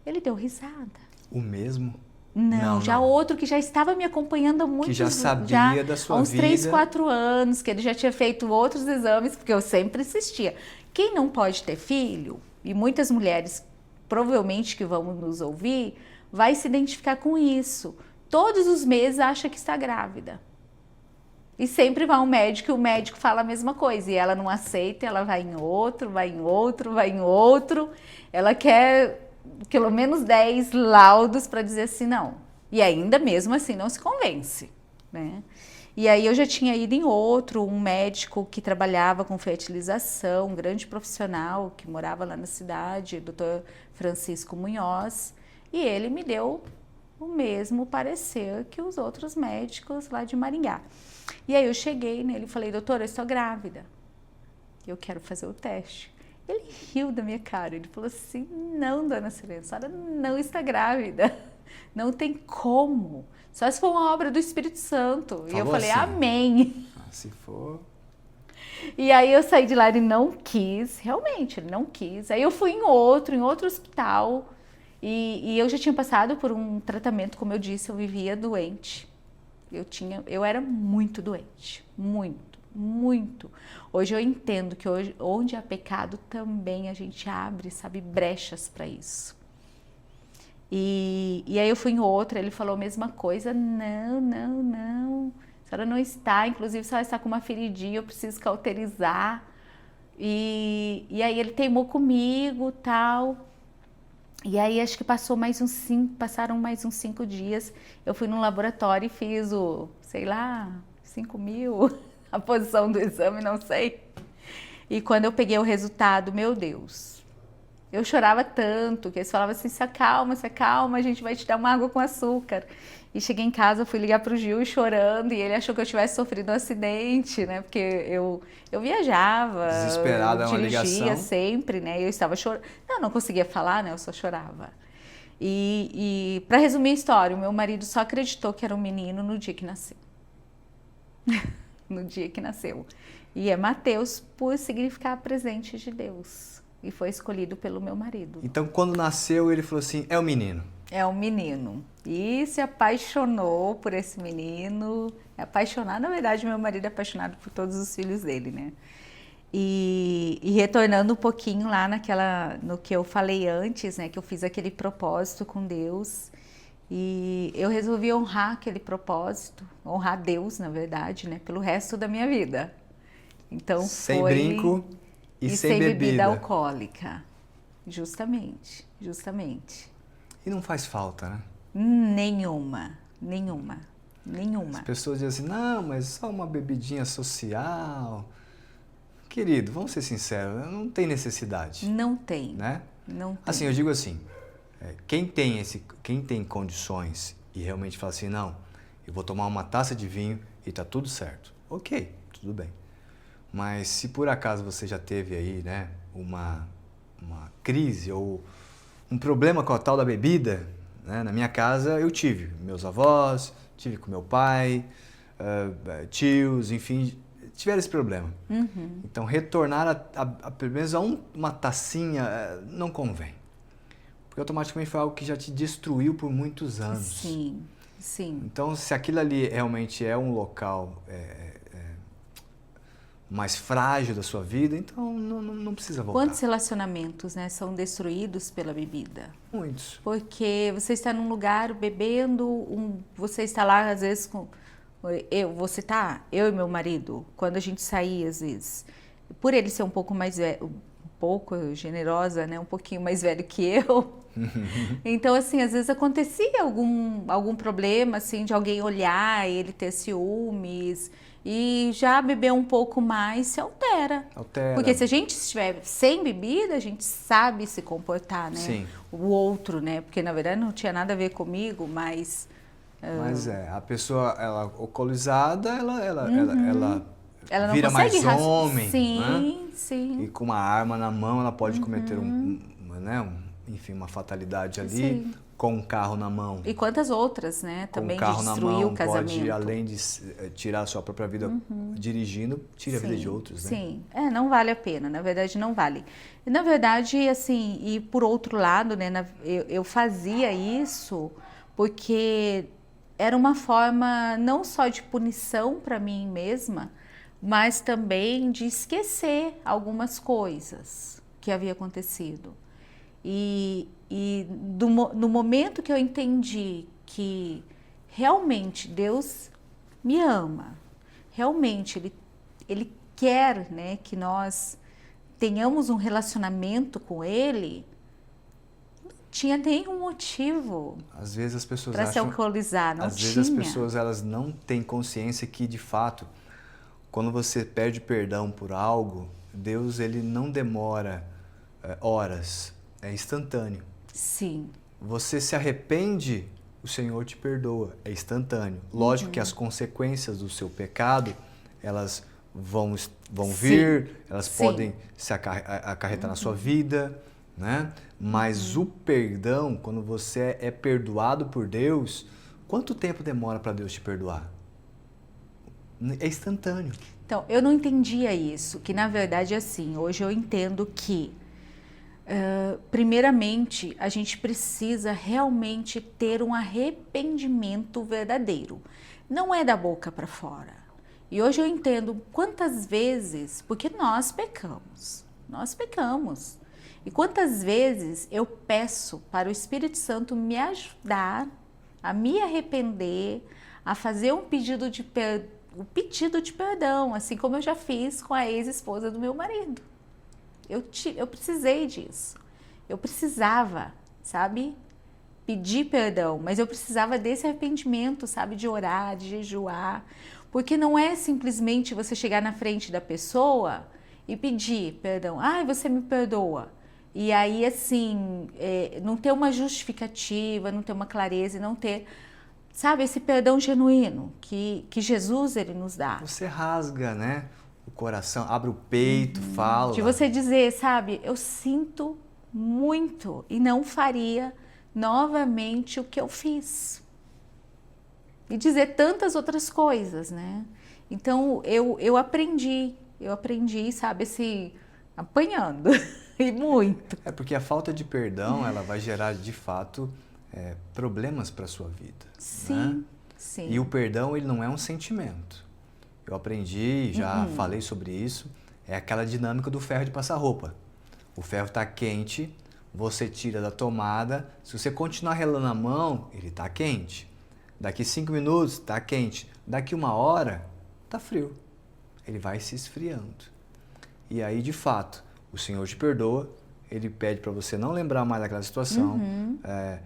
Ele deu risada. O mesmo? Não, já outro que já estava me acompanhando há muitos Que já sabia da sua há uns vida. 3, 4 anos, que ele já tinha feito outros exames, porque eu sempre insistia. Quem não pode ter filho, e muitas mulheres provavelmente que vão nos ouvir, vai se identificar com isso. Todos os meses acha que está grávida. E sempre vai um médico e o médico fala a mesma coisa. E ela não aceita, ela vai em outro, vai em outro, vai em outro. Ela quer pelo menos 10 laudos para dizer assim, não. E ainda mesmo assim não se convence, né? E aí eu já tinha ido em outro, um médico que trabalhava com fertilização, um grande profissional que morava lá na cidade, Dr. Francisco Munhoz. E ele me deu o mesmo parecer que os outros médicos lá de Maringá. E aí eu cheguei nele e falei, doutora, eu estou grávida, eu quero fazer o teste. Ele riu da minha cara, ele falou assim, não, dona Silene, a senhora não está grávida, não tem como, só se for uma obra do Espírito Santo. Falou e eu falei, assim, amém. Se for... E aí eu saí de lá, ele não quis, realmente, ele não quis. Aí eu fui em outro hospital, e eu já tinha passado por um tratamento, como eu disse, eu vivia doente. Eu era muito doente, muito. Hoje eu entendo que onde há pecado também a gente abre, sabe, brechas para isso. E aí eu fui em outra, ele falou a mesma coisa, não, a senhora não está, inclusive a senhora está com uma feridinha, eu preciso cauterizar. E aí ele teimou comigo, tal. E aí acho que passaram mais uns 5 dias, eu fui no laboratório e fiz 5.000, a posição do exame, não sei. E quando eu peguei o resultado, meu Deus, eu chorava tanto, que eles falavam assim, se acalma, a gente vai te dar uma água com açúcar. E cheguei em casa, fui ligar pro Gil chorando, e ele achou que eu tivesse sofrido um acidente, né? Porque eu viajava, desesperada, eu uma dirigia ligação. sempre, né? Eu estava chorando, não conseguia falar, né? Eu só chorava. E para resumir a história, o meu marido só acreditou que era um menino no dia que nasceu. No dia que nasceu. E é Mateus por significar presente de Deus. E foi escolhido pelo meu marido. Então, quando nasceu, ele falou assim, é o menino. É um menino. E se apaixonou por esse menino. É apaixonado, na verdade, meu marido é apaixonado por todos os filhos dele, né? E retornando um pouquinho lá no que eu falei antes, né? Que eu fiz aquele propósito com Deus. E eu resolvi honrar aquele propósito, honrar Deus, na verdade, né? Pelo resto da minha vida. Então sem brinco e sem bebida alcoólica. Justamente. E não faz falta, né? Nenhuma. As pessoas dizem assim, não, mas só uma bebidinha social. Querido, vamos ser sinceros, não tem necessidade. Não tem. Né? Não tem. Assim, eu digo assim, quem tem condições e realmente fala assim, não, eu vou tomar uma taça de vinho e tá tudo certo. Ok, tudo bem. Mas se por acaso você já teve aí, né, uma crise ou um problema com a tal da bebida, né, na minha casa eu tive, meus avós, tive com meu pai, tios, enfim, tiveram esse problema. Uhum. Então retornar pelo menos a uma tacinha não convém. Porque automaticamente foi algo que já te destruiu por muitos anos. Sim. Sim. Então, se aquilo ali realmente é um local mais frágil da sua vida, então não precisa voltar. Quantos relacionamentos, né, são destruídos pela bebida? Muitos. Porque você está num lugar bebendo, você está lá às vezes com... eu e meu marido, quando a gente saía às vezes, por ele ser um pouco mais velho, um pouco generosa, né, um pouquinho mais velho que eu, então assim, às vezes acontecia algum problema, assim, de alguém olhar e ele ter ciúmes, e já beber um pouco mais se altera. Porque se a gente estiver sem bebida, a gente sabe se comportar, né? Sim. O outro, né? Porque na verdade não tinha nada a ver comigo, mas... Mas a pessoa, ela alcoolizada, ela ela não vira consegue mais homem, Sim, né? sim. E com uma arma na mão, ela pode cometer enfim, uma fatalidade ali, Sim. com um carro na mão. E quantas outras, né? Com Também um carro de na destruir mão, o casamento. pode, além de tirar a sua própria vida dirigindo, tira a vida de outros, né? Sim, não vale a pena, na verdade não vale. E na verdade, assim, e por outro lado, né, eu fazia isso porque era uma forma não só de punição para mim mesma, mas também de esquecer algumas coisas que havia acontecido. No momento que eu entendi que realmente Deus me ama, realmente Ele quer, né, que nós tenhamos um relacionamento com Ele, não tinha nenhum motivo Às vezes as pessoas para se acham, alcoolizar, não às tinha. vezes as pessoas elas não têm consciência que de fato, quando você pede perdão por algo, Deus ele não demora horas, é instantâneo. Sim. Você se arrepende, o Senhor te perdoa, é instantâneo. Lógico que as consequências do seu pecado, elas vão vir, elas podem se acarretar na sua vida, né? Mas o perdão, quando você é perdoado por Deus, quanto tempo demora para Deus te perdoar? É instantâneo. Então, eu não entendia isso, que na verdade é assim, hoje eu entendo que primeiramente, a gente precisa realmente ter um arrependimento verdadeiro. Não é da boca para fora. E hoje eu entendo quantas vezes, porque nós pecamos. E quantas vezes eu peço para o Espírito Santo me ajudar a me arrepender, a fazer um pedido de perdão, assim como eu já fiz com a ex-esposa do meu marido. Eu precisei disso. Eu precisava, sabe? Pedir perdão, mas eu precisava desse arrependimento, sabe? De orar, de jejuar. Porque não é simplesmente você chegar na frente da pessoa e pedir perdão. Ai, você me perdoa. E aí, assim, não ter uma justificativa, não ter uma clareza, não ter, sabe, esse perdão genuíno que Jesus, ele nos dá. Você rasga, né? O coração, abre o peito, fala. De você dizer, sabe, eu sinto muito e não faria novamente o que eu fiz. E dizer tantas outras coisas, né? Então, eu aprendi, sabe, assim, apanhando, e muito. É porque a falta de perdão, ela vai gerar, de fato, problemas para a sua vida. Sim, né? sim. E o perdão, ele não é um sentimento. Eu aprendi, já falei sobre isso, é aquela dinâmica do ferro de passar roupa. O ferro está quente, você tira da tomada, se você continuar relando a mão, ele está quente. Daqui 5 minutos, está quente. Daqui 1 hora, está frio. Ele vai se esfriando. E aí, de fato, o Senhor te perdoa, Ele pede para você não lembrar mais daquela situação.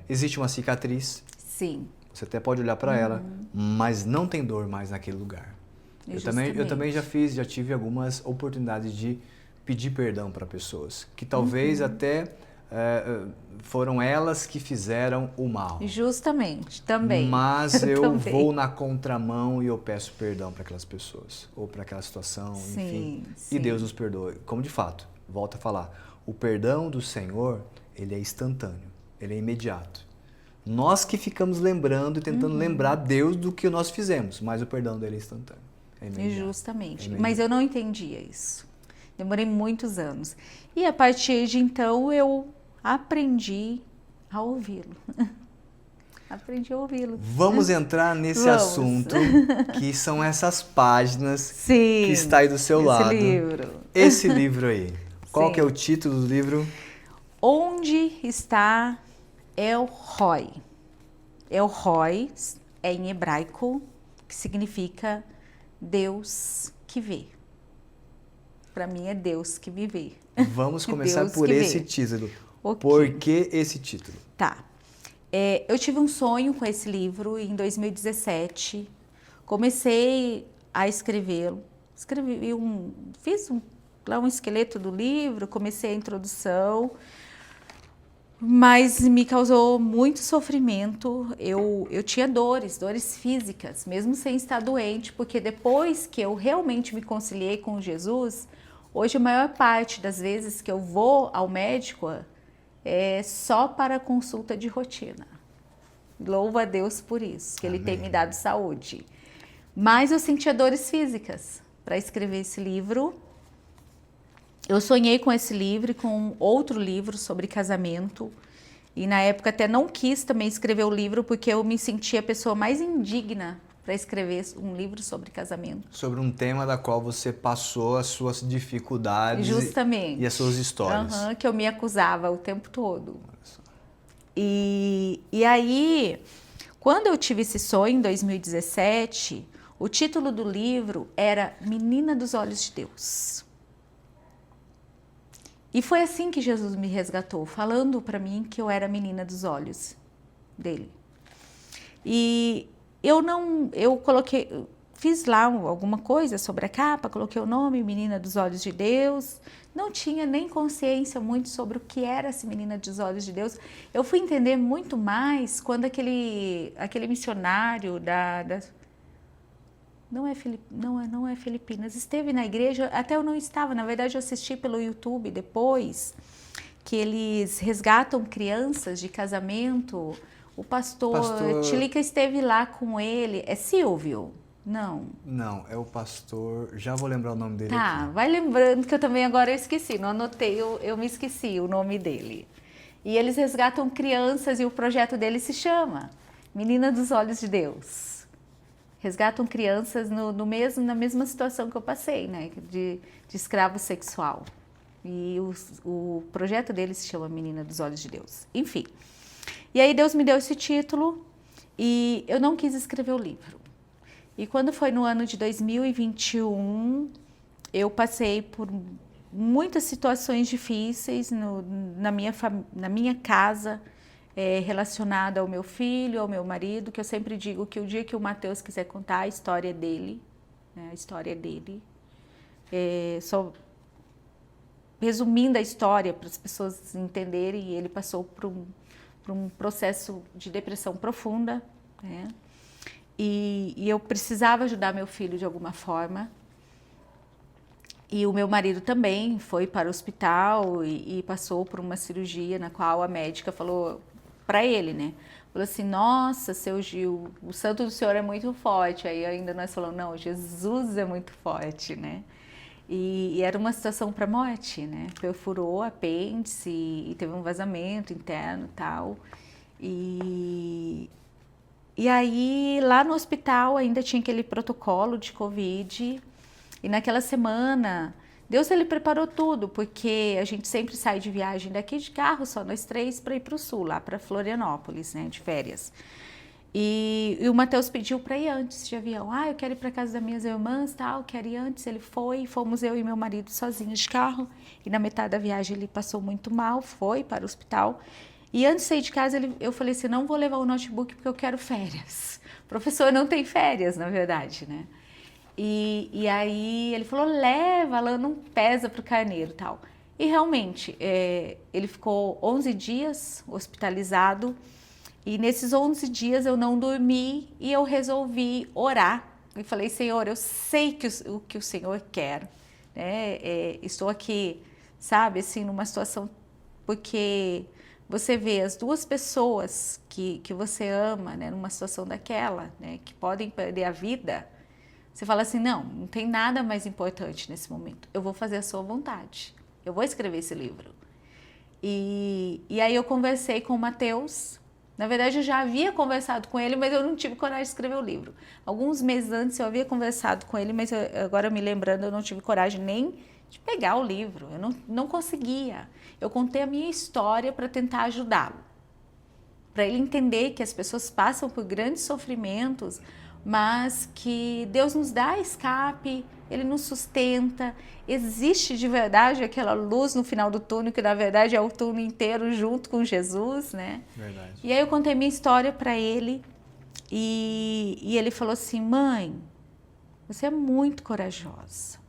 Existe uma cicatriz. Sim. Você até pode olhar para ela, mas não tem dor mais naquele lugar. Eu também já tive algumas oportunidades de pedir perdão para pessoas, que talvez até foram elas que fizeram o mal. Justamente, também. Mas eu também. vou na contramão e eu peço perdão para aquelas pessoas, ou para aquela situação, enfim. Sim. E Deus nos perdoa. Como de fato, volto a falar, o perdão do Senhor, ele é instantâneo, ele é imediato. Nós que ficamos lembrando e tentando lembrar Deus do que nós fizemos, mas o perdão dele é instantâneo. É imediato. Justamente. É mas eu não entendia isso. Demorei muitos anos. E a partir de então eu aprendi a ouvi-lo. Aprendi a ouvi-lo. Vamos entrar nesse Vamos. assunto, que são essas páginas Sim, que está aí do seu esse lado. livro. Esse livro aí. Qual Sim. que é o título do livro? Onde está El Roi? El Roi é em hebraico, que significa Deus que vê. Para mim é Deus que me vê. Vamos começar Deus por que esse vê. título. Ok. Por que esse título? Tá. Eu tive um sonho com esse livro em 2017. Comecei a escrevê-lo. Fiz lá um esqueleto do livro, comecei a introdução, mas me causou muito sofrimento. Eu tinha dores físicas, mesmo sem estar doente, porque depois que eu realmente me conciliei com Jesus, hoje a maior parte das vezes que eu vou ao médico é só para consulta de rotina. Louva a Deus por isso, que Ele tem me dado saúde. Mas eu sentia dores físicas para escrever esse livro. Eu sonhei com esse livro e com outro livro sobre casamento. E na época até não quis também escrever o livro, porque eu me sentia a pessoa mais indigna para escrever um livro sobre casamento. Sobre um tema da qual você passou as suas dificuldades Justamente. E as suas histórias. Que eu me acusava o tempo todo. E aí, quando eu tive esse sonho em 2017, o título do livro era Menina dos Olhos de Deus. E foi assim que Jesus me resgatou, falando para mim que eu era a menina dos olhos dele. E eu coloquei, fiz lá alguma coisa sobre a capa, coloquei o nome Menina dos Olhos de Deus. Não tinha nem consciência muito sobre o que era essa Menina dos Olhos de Deus. Eu fui entender muito mais quando aquele missionário não é Filipinas, esteve na igreja, até eu não estava, na verdade eu assisti pelo YouTube depois, que eles resgatam crianças de casamento. O pastor Tilica esteve lá com ele. É Silvio? Não. Não, é o pastor. Já vou lembrar o nome dele aqui. Vai lembrando que eu também agora eu esqueci. Não anotei, eu me esqueci o nome dele. E eles resgatam crianças e o projeto dele se chama Menina dos Olhos de Deus. Resgatam crianças na mesma situação que eu passei, né? De escravo sexual. E o projeto dele se chama Menina dos Olhos de Deus. Enfim. E aí Deus me deu esse título e eu não quis escrever o livro. E quando foi no ano de 2021, eu passei por muitas situações difíceis na minha casa, relacionada ao meu filho, ao meu marido, que eu sempre digo que o dia que o Mateus quiser contar a história dele, né, a história dele, só resumindo a história para as pessoas entenderem, ele passou por um processo de depressão profunda, né? E eu precisava ajudar meu filho de alguma forma. E o meu marido também foi para o hospital e passou por uma cirurgia na qual a médica falou para ele, né? Falou assim, nossa, seu Gil, o santo do Senhor é muito forte. Aí ainda nós falamos, não, Jesus é muito forte, né? E era uma situação para morte, né? Perfurou o apêndice e teve um vazamento interno e tal. E aí, lá no hospital, ainda tinha aquele protocolo de Covid. E naquela semana, Deus ele preparou tudo, porque a gente sempre sai de viagem daqui de carro, só nós três, para ir para o sul, lá para Florianópolis, né, de férias. E o Mateus pediu para ir antes de avião. Eu quero ir para casa das minhas irmãs, tal, quero ir antes. Ele foi, fomos eu e meu marido sozinhos de carro. E na metade da viagem ele passou muito mal, foi para o hospital. E antes de sair de casa, eu falei assim, não vou levar o notebook porque eu quero férias. O professor não tem férias, na verdade, né? E aí ele falou, leva, ela não pesa para o carneiro e tal. E realmente, ele ficou 11 dias hospitalizado. E nesses 11 dias eu não dormi e eu resolvi orar. E falei, Senhor, eu sei o que o Senhor quer. Né? Estou aqui, sabe, assim, numa situação... Porque... Você vê as duas pessoas que você ama, né, numa situação daquela, né, que podem perder a vida, você fala assim, não tem nada mais importante nesse momento. Eu vou fazer a sua vontade. Eu vou escrever esse livro. E aí eu conversei com o Mateus Na verdade, eu já havia conversado com ele, mas eu não tive coragem de escrever o livro. Alguns meses antes eu havia conversado com ele, mas agora me lembrando, eu não tive coragem nem de pegar o livro. Eu não conseguia. Eu contei a minha história para tentar ajudá-lo. Para ele entender que as pessoas passam por grandes sofrimentos, mas que Deus nos dá escape, Ele nos sustenta. Existe de verdade aquela luz no final do túnel, que na verdade é o túnel inteiro junto com Jesus, né? Verdade. E aí eu contei minha história para ele e ele falou assim: mãe, você é muito corajosa.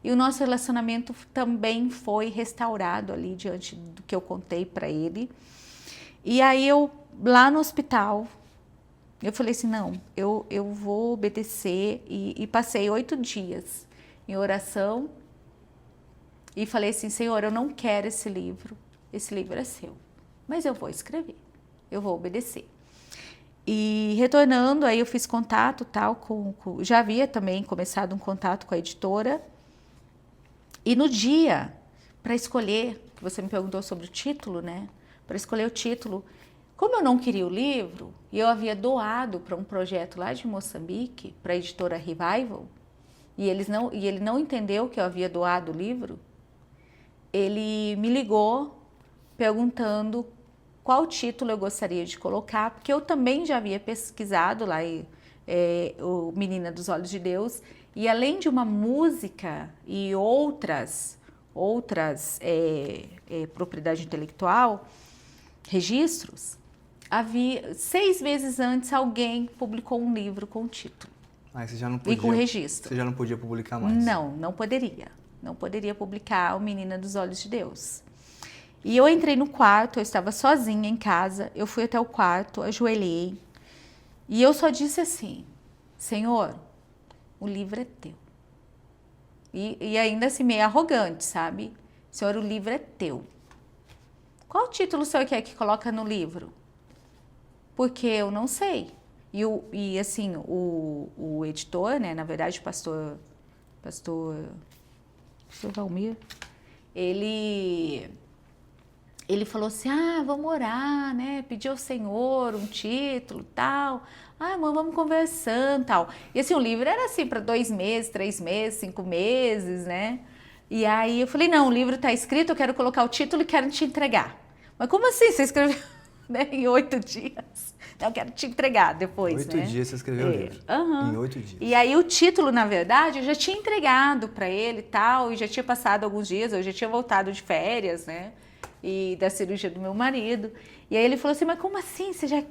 E o nosso relacionamento também foi restaurado ali diante do que eu contei para ele. E aí eu, lá no hospital, eu falei assim, não, eu vou obedecer e passei 8 dias em oração e falei assim, Senhor, eu não quero esse livro é seu, mas eu vou escrever, eu vou obedecer. E retornando, aí eu fiz contato tal já havia também começado um contato com a editora. E no dia, para escolher, que você me perguntou sobre o título, né? Para escolher o título, como eu não queria o livro, e eu havia doado para um projeto lá de Moçambique, para a editora Revival, e ele não entendeu que eu havia doado o livro, ele me ligou perguntando qual título eu gostaria de colocar, porque eu também já havia pesquisado lá o Menina dos Olhos de Deus, e além de uma música e outras propriedade intelectual, registros, havia 6 meses antes alguém publicou um livro com o título. Você já não podia, e com registro. Você já não podia publicar mais? Não poderia. Não poderia publicar o Menina dos Olhos de Deus. E eu entrei no quarto, eu estava sozinha em casa, eu fui até o quarto, ajoelhei, e eu só disse assim, Senhor, o livro é teu. E ainda assim, meio arrogante, sabe? Senhor, o livro é teu. Qual título o senhor quer que coloque no livro? Porque eu não sei. E assim, o editor, né, na verdade, o pastor Valmir, ele falou assim, vamos orar, né, pedir ao Senhor um título, tal. Mãe, vamos conversando, tal. E assim, o livro era assim, para 2 meses, 3 meses, 5 meses, né? E aí eu falei, não, o livro está escrito, eu quero colocar o título e quero te entregar. Mas como assim, você escreveu né, em 8 dias? Não, eu quero te entregar depois, 8 né? dias você escreveu o livro, em 8 dias. E aí o título, na verdade, eu já tinha entregado para ele e tal, e já tinha passado alguns dias, eu já tinha voltado de férias, né? E da cirurgia do meu marido. E aí ele falou assim, mas como assim?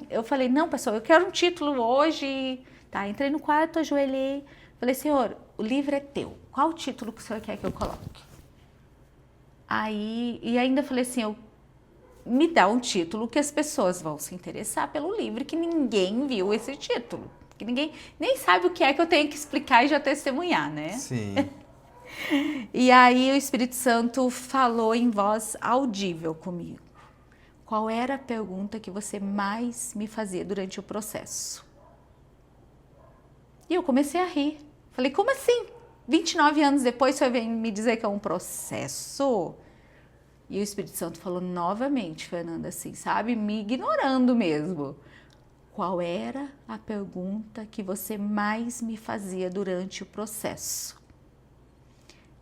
Eu falei, não, pessoal, eu quero um título hoje. Tá, entrei no quarto, ajoelhei. Falei, Senhor, o livro é teu. Qual o título que o senhor quer que eu coloque? E ainda falei assim, me dá um título que as pessoas vão se interessar pelo livro, que ninguém viu esse título. Que ninguém nem sabe o que é que eu tenho que explicar e já testemunhar, né? Sim. E aí o Espírito Santo falou em voz audível comigo. Qual era a pergunta que você mais me fazia durante o processo? E eu comecei a rir. Falei, como assim? 29 anos depois você vem me dizer que é um processo? E o Espírito Santo falou novamente, Fernanda, assim, sabe? Me ignorando mesmo. Qual era a pergunta que você mais me fazia durante o processo?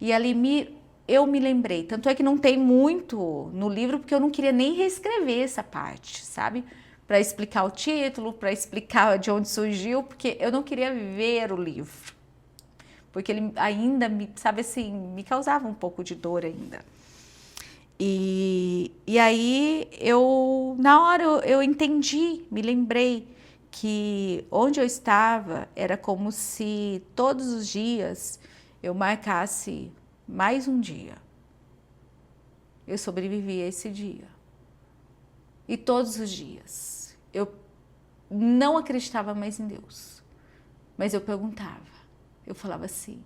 E ali eu me lembrei, tanto é que não tem muito no livro, porque eu não queria nem reescrever essa parte, sabe? Para explicar o título, para explicar de onde surgiu, porque eu não queria ver o livro. Porque ele ainda, sabe assim, me causava um pouco de dor ainda. E aí, na hora eu entendi, me lembrei que onde eu estava era como se todos os dias eu marcasse mais um dia. Eu sobrevivi a esse dia. E todos os dias. Eu não acreditava mais em Deus. Mas eu perguntava. Eu falava assim,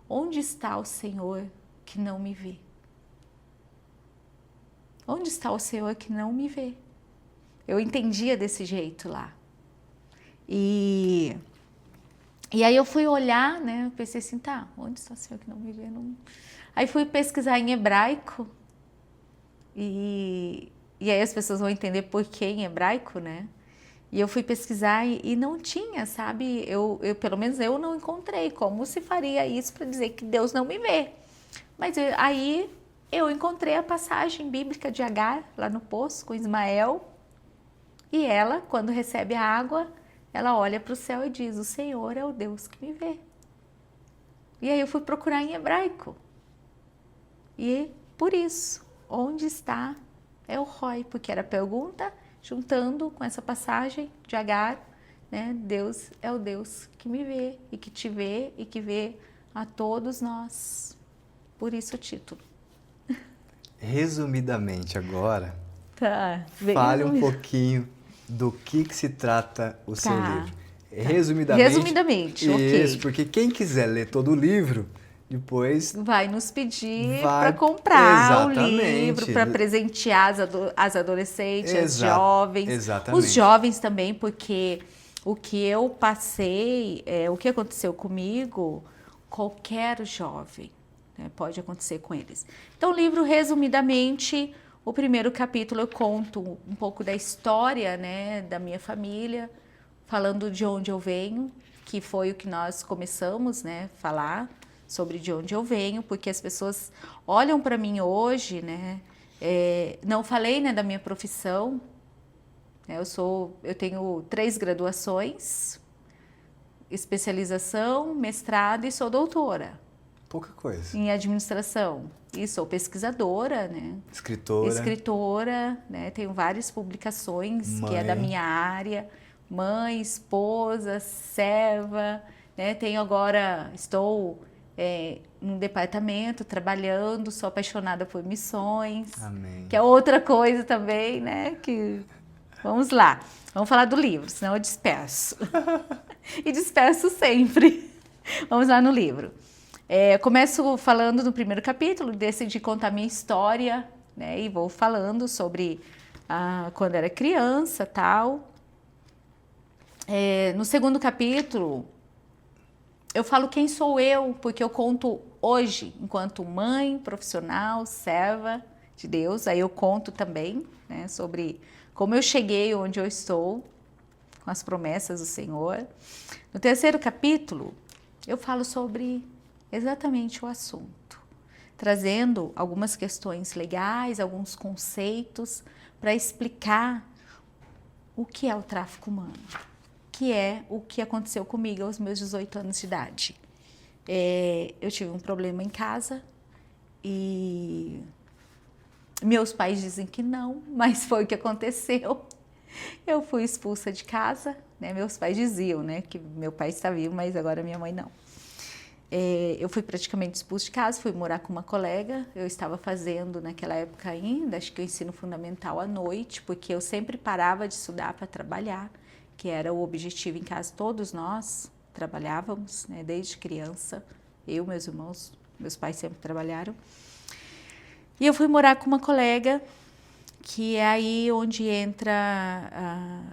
onde está o Senhor que não me vê? Onde está o Senhor que não me vê? Eu entendia desse jeito lá. E aí eu fui olhar, né? Eu pensei assim, tá, onde está o Senhor que não me vê? Não... Aí fui pesquisar em hebraico. E aí as pessoas vão entender por que em hebraico, né? E eu fui pesquisar e não tinha, sabe? Pelo menos eu não encontrei como se faria isso para dizer que Deus não me vê. Mas aí eu encontrei a passagem bíblica de Agar, lá no poço, com Ismael. E ela, quando recebe a água, ela olha para o céu e diz: o Senhor é o Deus que me vê. E aí eu fui procurar em hebraico. E por isso, onde está El Roi? Porque era pergunta, juntando com essa passagem de Agar, né? Deus é o Deus que me vê e que te vê e que vê a todos nós. Por isso o título. Resumidamente agora, Tá, bem fale um resumido. pouquinho do que se trata o seu Tá, livro. tá. Resumidamente. Resumidamente, Isso, ok. porque quem quiser ler todo o livro, depois Vai nos pedir para vai. comprar o livro, Exatamente. para presentear as adolescentes, as jovens, os Exatamente. jovens também, porque o que eu passei, o que aconteceu comigo, qualquer jovem, né, pode acontecer com eles. Então, o livro, resumidamente, o primeiro capítulo eu conto um pouco da história, né, da minha família, falando de onde eu venho, que foi o que nós começamos, né, falar sobre de onde eu venho, porque as pessoas olham para mim hoje, né, não falei, né, da minha profissão, né, eu tenho 3 graduações, especialização, mestrado e sou doutora Pouca coisa. em administração. E sou pesquisadora, né? Escritora, né? Tenho várias publicações que é da minha área. Mãe, esposa, serva, né? Estou num departamento trabalhando, sou apaixonada por missões. Amém. Que é outra coisa também, né? Vamos lá, vamos falar do livro, senão eu disperso. E disperso sempre. Vamos lá no livro. Começo falando no primeiro capítulo, decidi contar minha história, né? E vou falando sobre quando era criança, tal. No segundo capítulo, eu falo quem sou eu, porque eu conto hoje, enquanto mãe, profissional, serva de Deus. Aí eu conto também, né, sobre como eu cheguei onde eu estou, com as promessas do Senhor. No terceiro capítulo, eu falo sobre exatamente o assunto, trazendo algumas questões legais, alguns conceitos para explicar o que é o tráfico humano, que é o que aconteceu comigo aos meus 18 anos de idade. Eu tive um problema em casa e meus pais dizem que não, mas foi o que aconteceu. Eu fui expulsa de casa, né? Meus pais diziam, né, que meu pai está vivo, mas agora minha mãe não. Eu fui praticamente expulsa de casa, fui morar com uma colega. Eu estava fazendo naquela época ainda, acho que o ensino fundamental à noite, porque eu sempre parava de estudar para trabalhar, que era o objetivo em casa. Todos nós trabalhávamos, né, desde criança, eu, meus irmãos, meus pais sempre trabalharam. E eu fui morar com uma colega, que é aí onde entra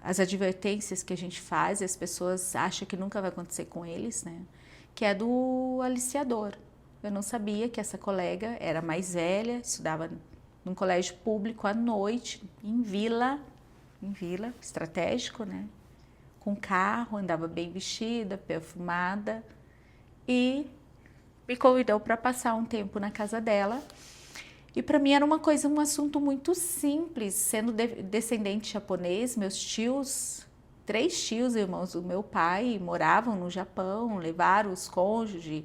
as advertências que a gente faz, e as pessoas acham que nunca vai acontecer com eles, né? Que é do aliciador. Eu não sabia que essa colega era mais velha, estudava num colégio público à noite, em vila, estratégico, né? Com carro, andava bem vestida, perfumada, e me convidou para passar um tempo na casa dela. E para mim era um assunto muito simples, sendo descendente japonês, meus tios, 3 tios irmãos do meu pai moravam no Japão, levaram os cônjuges,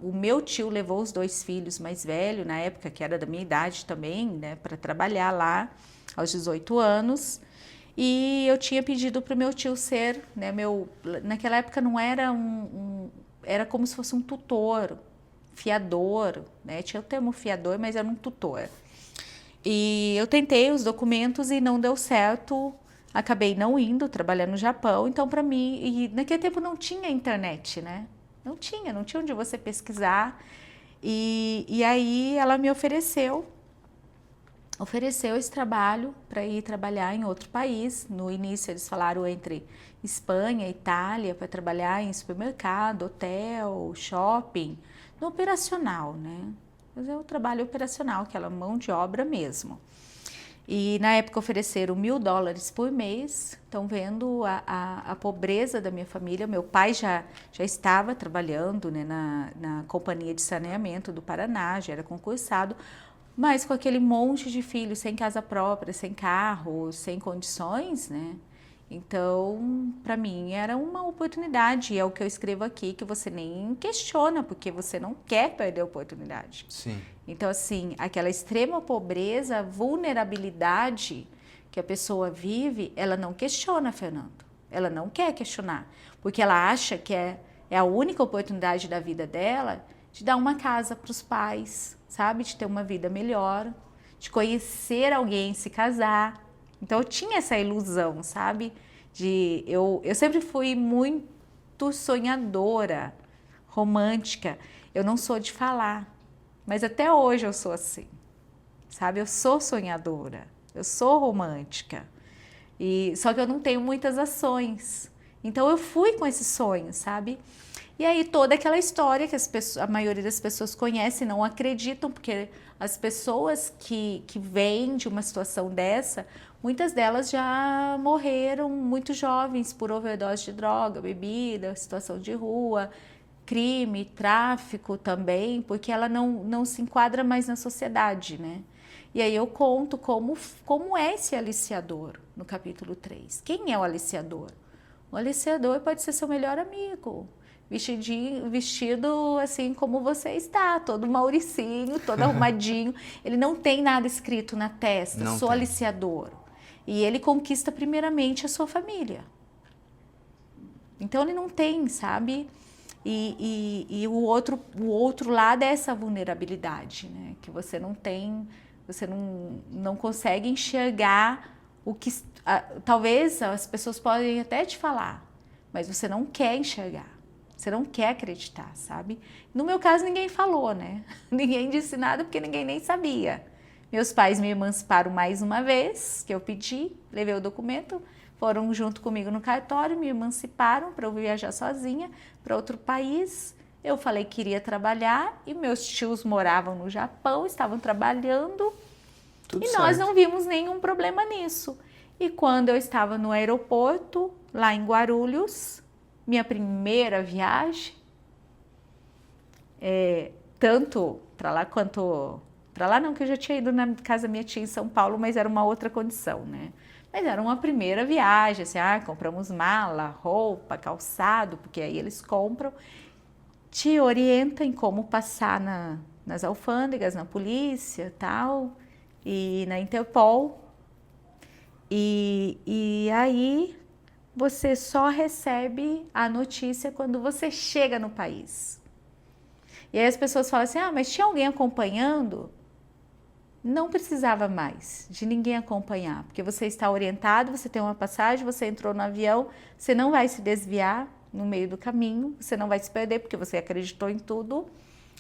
o meu tio levou os 2 filhos mais velhos, na época que era da minha idade também, né, para trabalhar lá aos 18 anos. E eu tinha pedido para o meu tio ser, né, naquela época não era era como se fosse um tutor, fiador, né? Tinha o termo fiador, mas era um tutor. E eu tentei os documentos e não deu certo, acabei não indo trabalhar no Japão. Então, para mim, e naquele tempo não tinha internet, né? Não tinha onde você pesquisar. E aí ela me ofereceu esse trabalho para ir trabalhar em outro país. No início eles falaram entre Espanha e Itália, para trabalhar em supermercado, hotel, shopping, no operacional, né? Mas é o trabalho operacional, aquela mão de obra mesmo. E na época ofereceram $1.000 por mês. Estão vendo a pobreza da minha família. Meu pai já estava trabalhando, né, na Companhia de Saneamento do Paraná, já era concursado, mas com aquele monte de filhos, sem casa própria, sem carro, sem condições, né? Então, para mim, era uma oportunidade. E é o que eu escrevo aqui, que você nem questiona, porque você não quer perder a oportunidade. Sim. Então, assim, aquela extrema pobreza, vulnerabilidade que a pessoa vive, ela não questiona, Fernando. Ela não quer questionar, porque ela acha que é a única oportunidade da vida dela de dar uma casa para os pais, sabe? De ter uma vida melhor, de conhecer alguém, se casar. Então, eu tinha essa ilusão, sabe? Eu sempre fui muito sonhadora, romântica. Eu não sou de falar, mas até hoje eu sou assim, sabe? Eu sou sonhadora, eu sou romântica. Só que eu não tenho muitas ações. Então, eu fui com esse sonho, sabe? E aí, toda aquela história que a maioria das pessoas conhece, não acreditam, porque as pessoas que vêm de uma situação dessa, muitas delas já morreram muito jovens por overdose de droga, bebida, situação de rua, crime, tráfico também, porque ela não se enquadra mais na sociedade, né? E aí eu conto como é esse aliciador no capítulo 3. Quem é o aliciador? O aliciador pode ser seu melhor amigo, vestido assim como você está, todo mauricinho, todo arrumadinho. Ele não tem nada escrito na testa, Não sou tem. aliciador. E ele conquista primeiramente a sua família. Então ele não tem, sabe? E o outro lado é essa vulnerabilidade, né? Que você não tem, você não consegue enxergar o que... talvez as pessoas podem até te falar, mas você não quer enxergar. Você não quer acreditar, sabe? No meu caso, ninguém falou, né? Ninguém disse nada porque ninguém nem sabia. Meus pais me emanciparam mais uma vez, que eu pedi, levei o documento, foram junto comigo no cartório, me emanciparam para eu viajar sozinha para outro país. Eu falei que iria trabalhar e meus tios moravam no Japão, estavam trabalhando. Tudo e certo. Nós não vimos nenhum problema nisso. E quando eu estava no aeroporto, lá em Guarulhos, minha primeira viagem, tanto para lá quanto... Para lá não, que eu já tinha ido na casa da minha tia em São Paulo, mas era uma outra condição, né? Mas era uma primeira viagem, assim, compramos mala, roupa, calçado, porque aí eles compram, te orientam em como passar nas alfândegas, na polícia, tal, e na Interpol. E aí você só recebe a notícia quando você chega no país. E aí as pessoas falam assim, mas tinha alguém acompanhando? Não precisava mais de ninguém acompanhar, porque você está orientado, você tem uma passagem, você entrou no avião, você não vai se desviar no meio do caminho, você não vai se perder, porque você acreditou em tudo,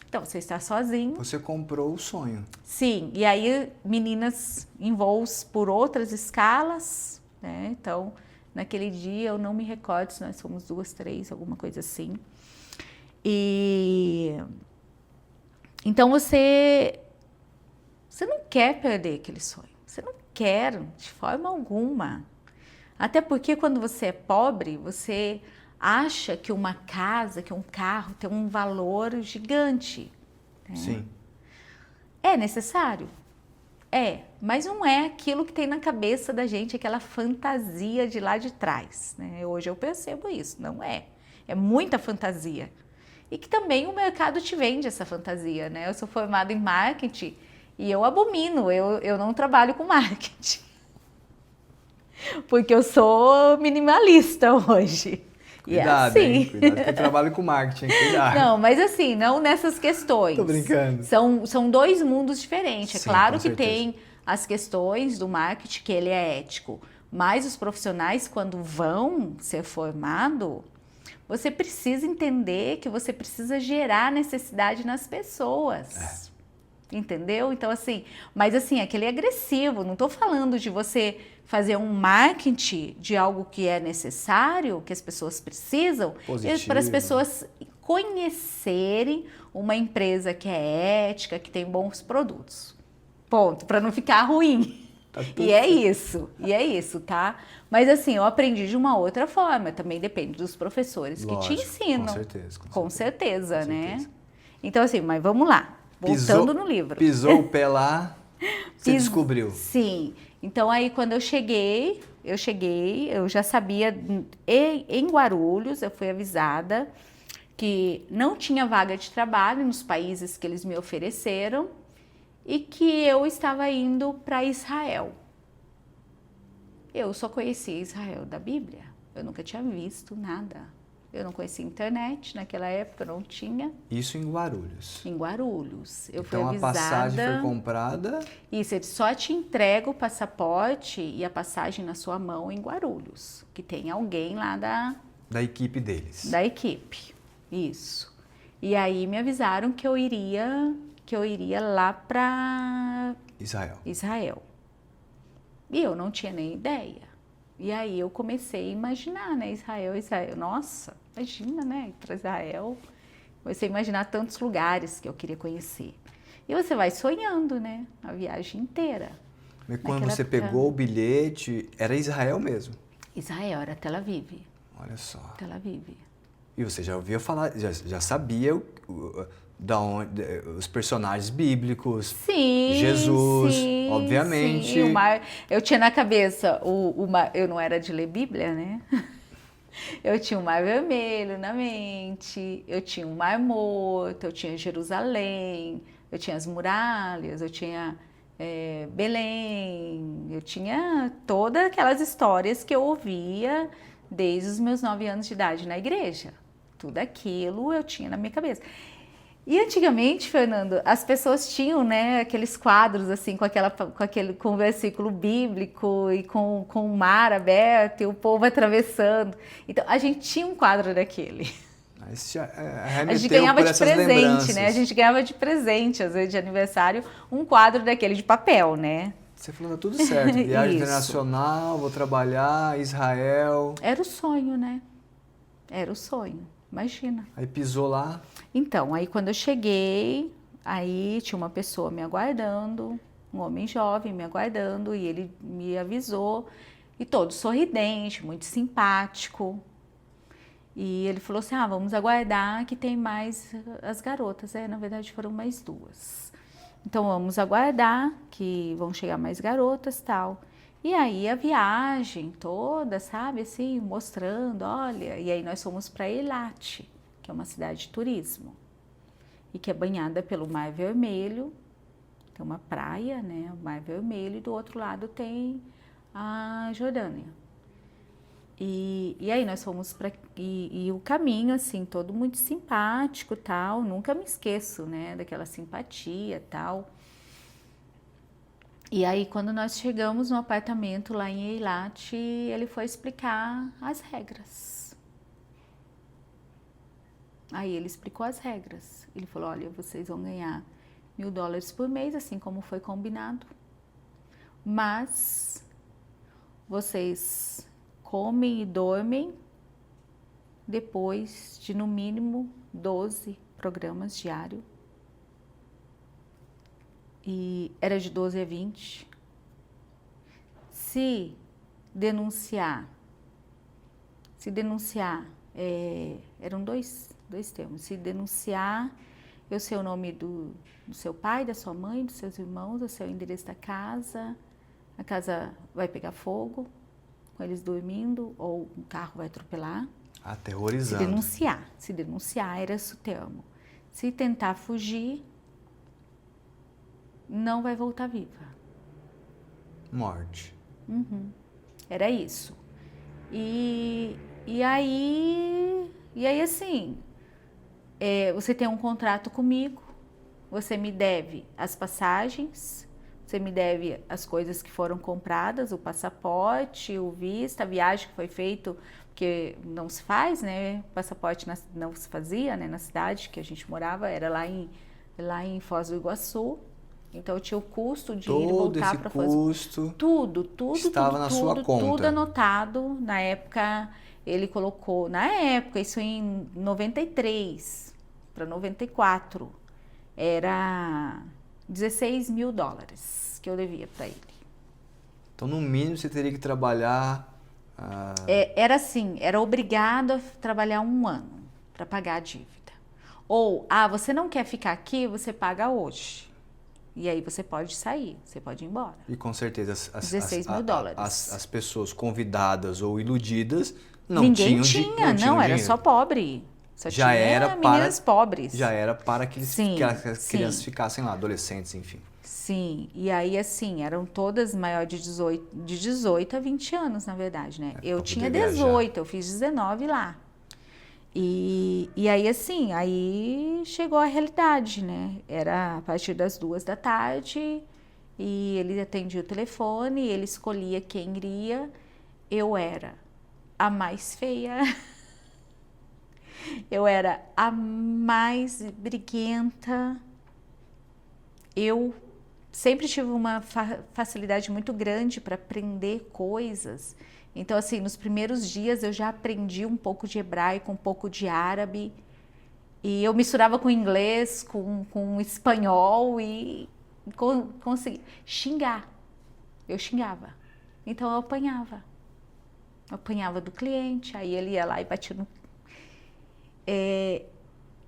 então você está sozinho. Você comprou o sonho. Sim, e aí meninas em voos por outras escalas, né? Então, naquele dia, eu não me recordo se nós fomos 2, 3, alguma coisa assim. Então você não quer perder aquele sonho, você não quer de forma alguma. Até porque quando você é pobre, você acha que uma casa, que um carro tem um valor gigante. Né? Sim. É necessário? Mas não é aquilo que tem na cabeça da gente, aquela fantasia de lá de trás. Né? Hoje eu percebo isso, não é. É muita fantasia. E que também o mercado te vende essa fantasia, né? Eu sou formada em marketing e eu abomino, eu não trabalho com marketing. Porque eu sou minimalista hoje. Cuidado, e é assim. hein? Cuidado que eu trabalho com marketing, cuidado. Não, mas assim, não nessas questões. Tô brincando. São dois mundos diferentes. Sim, É claro com que certeza. tem as questões do marketing, que ele é ético. Mas os profissionais, quando vão ser formados, você precisa entender que você precisa gerar necessidade nas pessoas. Entendeu? Então, assim, mas assim, aquele agressivo, não estou falando de você fazer um marketing de algo que é necessário, que as pessoas precisam, para as pessoas conhecerem uma empresa que é ética, que tem bons produtos. Ponto, para não ficar ruim. Tá tudo E é isso, tá? Mas assim, eu aprendi de uma outra forma, também depende dos professores que te Lógico, ensinam. com certeza, Com certeza, né? certeza. Então assim, mas vamos lá, voltando no livro. Pisou o pé lá, você descobriu. Sim. Então aí quando eu cheguei, eu já sabia, em Guarulhos, eu fui avisada que não tinha vaga de trabalho nos países que eles me ofereceram e que eu estava indo para Israel. Eu só conhecia Israel da Bíblia, eu nunca tinha visto nada. Eu não conhecia internet, naquela época não tinha. Isso em Guarulhos. Em Guarulhos. Eu fui Então a avisada. passagem foi comprada. Isso, ele só te entrega o passaporte e a passagem na sua mão em Guarulhos, que tem alguém lá Da equipe deles. da equipe. Isso. E aí me avisaram que eu iria lá para Israel. E eu não tinha nem ideia. E aí eu comecei a imaginar, né? Israel. Nossa, imagina, né? Ir para Israel. Comecei a imaginar tantos lugares que eu queria conhecer. E você vai sonhando, né? A viagem inteira. Mas quando Naquela você época- pegou o bilhete, era Israel mesmo. Israel era Tel Aviv. Olha só. Tel Aviv. E você já ouvia falar, já sabia da onde, os personagens bíblicos, Sim, Jesus, sim, obviamente. sim. E o mar, eu tinha na cabeça, eu não era de ler Bíblia, né? Eu tinha o Mar Vermelho na mente, eu tinha o Mar Morto, eu tinha Jerusalém, eu tinha as muralhas, eu tinha Belém, eu tinha todas aquelas histórias que eu ouvia desde os meus 9 anos de idade na igreja. Tudo aquilo eu tinha na minha cabeça. E antigamente, Fernando, as pessoas tinham, né, aqueles quadros assim com o versículo bíblico e com o mar aberto e o povo atravessando. Então a gente tinha um quadro daquele. Aí você A gente remeteu ganhava por de essas presente, lembranças. né? A gente ganhava de presente, às vezes de aniversário, um quadro daquele de papel, né? Você falou, tá tudo certo, viagem Isso. internacional, vou trabalhar, Israel. Era o sonho, né? Era o sonho, imagina. Aí pisou lá. Então, aí quando eu cheguei, aí tinha uma pessoa me aguardando, um homem jovem me aguardando, e ele me avisou, e todo sorridente, muito simpático. E ele falou assim, vamos aguardar que tem mais as garotas. Na verdade foram mais 2. Então vamos aguardar que vão chegar mais garotas e tal. E aí a viagem toda, sabe, assim, mostrando, olha. E aí nós fomos para Eilat, que é uma cidade de turismo. E que é banhada pelo Mar Vermelho. Tem uma praia, né, o Mar Vermelho, e do outro lado tem a Jordânia. E aí nós fomos para e o caminho assim todo muito simpático, tal, nunca me esqueço, né, daquela simpatia, tal. E aí quando nós chegamos no apartamento lá em Eilat, ele foi explicar as regras. Aí ele explicou as regras. Ele falou, olha, vocês vão ganhar $1.000 por mês, assim como foi combinado. Mas vocês comem e dormem depois de no mínimo 12 programas diários. E era de 12 a 20. Se denunciar, eram dois termos. Se denunciar, eu sei o nome do seu pai, da sua mãe, dos seus irmãos, o seu endereço da casa, a casa vai pegar fogo, com eles dormindo, ou um carro vai atropelar. Aterrorizando. Se denunciar era esse o termo. Se tentar fugir, não vai voltar viva. Morte. Era isso. E aí assim, você tem um contrato comigo, você me deve as passagens, você me deve as coisas que foram compradas, o passaporte, o visto, a viagem que foi feita, porque não se faz, né? O passaporte não se fazia, né? Na cidade que a gente morava, era lá em Foz do Iguaçu. Então tinha o custo de ir e voltar para Foz. Todo esse custo Tudo estava na sua conta. Tudo anotado. Na época, ele colocou, isso em 93 para 94, era $16.000 que eu devia para ele. Então, no mínimo, você teria que trabalhar... Era assim, era obrigado a trabalhar 1 ano para pagar a dívida. Ou, você não quer ficar aqui, você paga hoje. E aí você pode sair, você pode ir embora. E com certeza 16 mil dólares. as pessoas convidadas ou iludidas não Ninguém tinham tinha, não era dinheiro. só pobre. Só Já tinha era meninas pobres. Já era para que, Sim, que as sim. crianças ficassem lá, adolescentes, enfim. Sim, e aí assim, eram todas maior de 18 a 20 anos, na verdade, né? Eu tinha 18, eu fiz 19 lá. E aí assim, aí chegou a realidade, né? Era a partir das 2 da tarde e ele atendia o telefone, ele escolhia quem iria. Eu era a mais feia, eu era a mais briguenta. Eu sempre tive uma facilidade muito grande para aprender coisas. Então, assim, nos primeiros dias eu já aprendi um pouco de hebraico, um pouco de árabe. E eu misturava com inglês, com espanhol e consegui xingar. Eu xingava. Então eu apanhava. Eu apanhava do cliente, aí ele ia lá e batia no...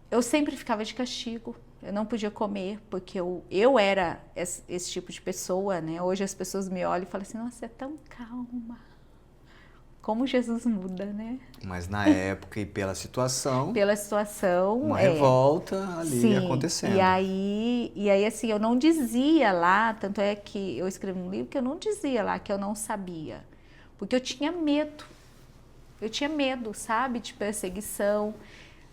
Eu sempre ficava de castigo. Eu não podia comer, porque eu era esse tipo de pessoa, né? Hoje as pessoas me olham e falam assim, nossa, você é tão calma. Como Jesus muda, né? Mas na época e pela situação... Pela situação... Uma revolta ali sim, acontecendo. E aí, assim, eu não dizia lá, tanto é que eu escrevi um livro que eu não dizia lá que eu não sabia. Porque eu tinha medo. Eu tinha medo, sabe? De perseguição.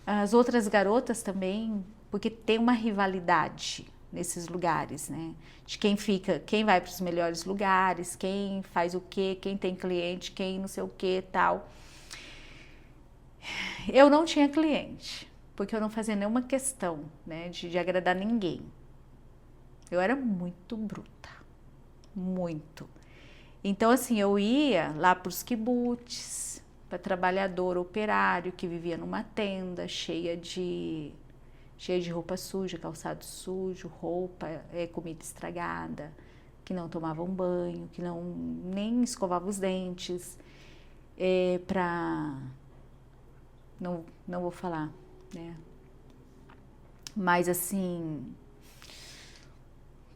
As outras garotas também, porque tem uma rivalidade nesses lugares, né? De quem vai para os melhores lugares, quem faz o quê, quem tem cliente, quem não sei o quê, tal. Eu não tinha cliente, porque eu não fazia nenhuma questão, né, de agradar ninguém. Eu era muito bruta, muito. Então, assim, eu ia lá para os kibbutz, para trabalhador operário que vivia numa tenda cheia de roupa suja, calçado sujo, roupa, comida estragada, que não tomavam banho, que nem escovavam os dentes, não vou falar, né? Mas assim,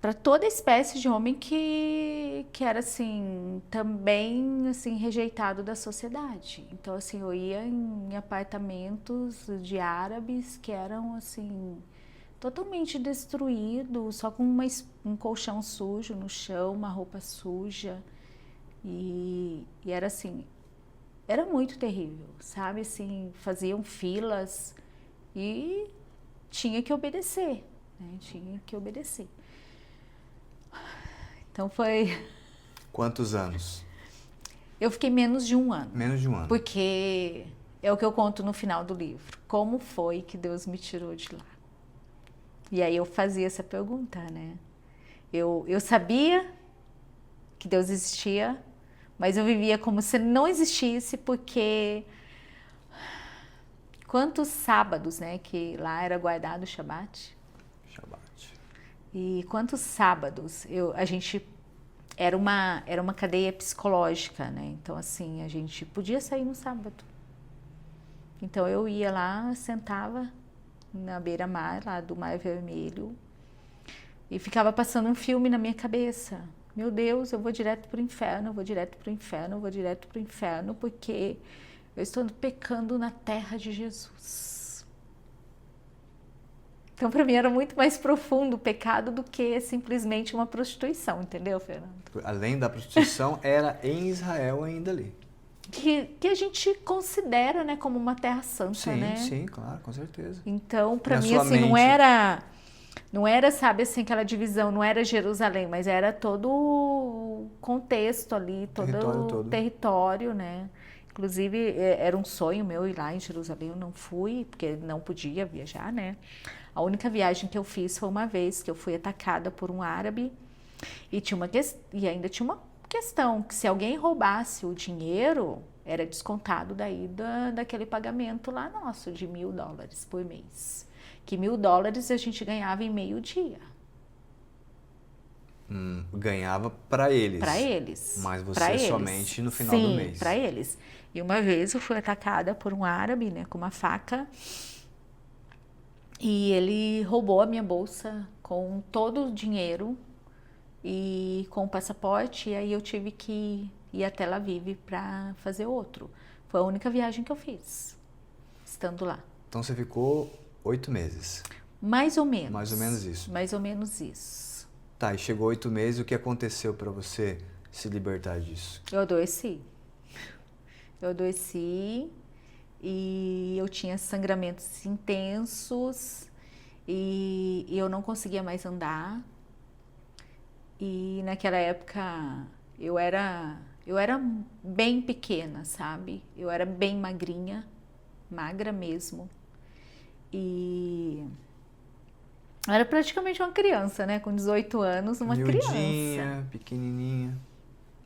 para toda espécie de homem que era assim, também assim, rejeitado da sociedade. Então assim, eu ia em apartamentos de árabes que eram assim, totalmente destruídos, só com um colchão sujo no chão, uma roupa suja. E era assim, era muito terrível, sabe? Assim, faziam filas e tinha que obedecer, né? Tinha que obedecer. Então foi... Quantos anos? Eu fiquei menos de 1 ano. Menos de 1 ano. Porque é o que eu conto no final do livro. Como foi que Deus me tirou de lá? E aí eu fazia essa pergunta, né? Eu sabia que Deus existia, mas eu vivia como se não existisse, porque quantos sábados, né, que lá era guardado o Shabat? E quantos sábados a gente era uma cadeia psicológica, né? Então assim, a gente podia sair no sábado. Então eu ia lá, sentava na beira-mar, lá do Mar Vermelho, e ficava passando um filme na minha cabeça. Meu Deus, eu vou direto para o inferno, eu vou direto para o inferno, eu vou direto para o inferno, porque eu estou pecando na terra de Jesus. Então, para mim, era muito mais profundo o pecado do que simplesmente uma prostituição, entendeu, Fernando? Além da prostituição, era em Israel ainda ali. Que a gente considera, né, como uma terra santa, sim, né? Sim, claro, com certeza. Então, para mim, assim, não era, sabe, assim, aquela divisão, não era Jerusalém, mas era todo o contexto ali, todo o território, né? Inclusive, era um sonho meu ir lá em Jerusalém, eu não fui, porque não podia viajar, né? A única viagem que eu fiz foi uma vez que eu fui atacada por um árabe e ainda tinha uma questão, que se alguém roubasse o dinheiro, era descontado daí daquele pagamento lá nosso, de $1.000 por mês. Que $1.000 a gente ganhava em meio dia. Ganhava para eles. Para eles. Mas pra você eles. somente no final do mês. Sim, para eles. E uma vez eu fui atacada por um árabe, né, com uma faca. E ele roubou a minha bolsa com todo o dinheiro e com o passaporte. E aí eu tive que ir até Tel Aviv para fazer outro. Foi a única viagem que eu fiz, estando lá. Então você ficou 8 meses. Mais ou menos. Mais ou menos isso. Mais ou menos isso. Tá, e chegou 8 meses, o que aconteceu para você se libertar disso? Eu adoeci. Eu adoeci e eu tinha sangramentos intensos e eu não conseguia mais andar. E naquela época eu era bem pequena, sabe? Eu era bem magrinha, magra mesmo. E eu era praticamente uma criança, né? Com 18 anos, uma criança. Pequenininha,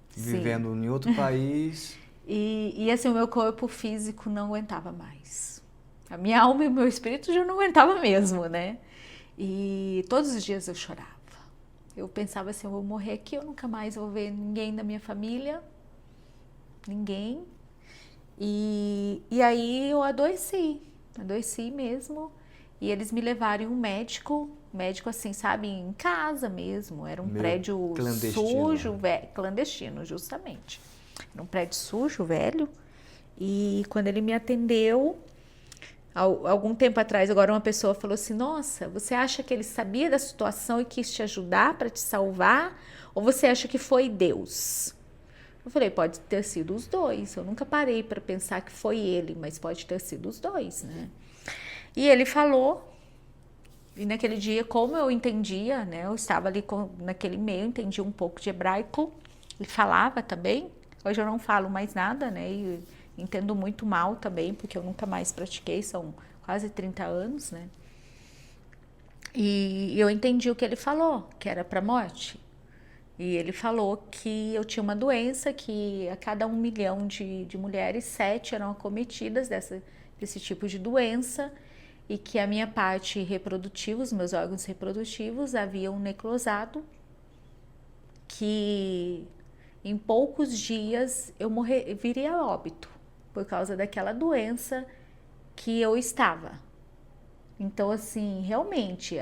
Sim. vivendo em outro país. E assim, o meu corpo físico não aguentava mais. A minha alma e o meu espírito já não aguentava mesmo, né? E todos os dias eu chorava. Eu pensava assim, eu vou morrer aqui, eu nunca mais vou ver ninguém da minha família. Ninguém. E aí eu adoeci mesmo. E eles me levaram em um médico assim, sabe, em casa mesmo. Era um prédio sujo, clandestino, justamente. Era um prédio sujo, velho. E quando ele me atendeu, algum tempo atrás, agora uma pessoa falou assim, nossa, você acha que ele sabia da situação e quis te ajudar para te salvar? Ou você acha que foi Deus? Eu falei, pode ter sido os dois. Eu nunca parei para pensar que foi ele, mas pode ter sido os dois, né? E ele falou, e naquele dia, como eu entendia, né? Eu estava ali naquele meio, entendia um pouco de hebraico, ele falava também. Hoje eu não falo mais nada, né? E entendo muito mal também, porque eu nunca mais pratiquei, são quase 30 anos, né? E eu entendi o que ele falou, que era para morte. E ele falou que eu tinha uma doença, que a cada 1 milhão de mulheres, 7 eram acometidas desse tipo de doença, e que a minha parte reprodutiva, os meus órgãos reprodutivos haviam necrosado, que em poucos dias eu viria a óbito por causa daquela doença que eu estava. Então, assim, realmente,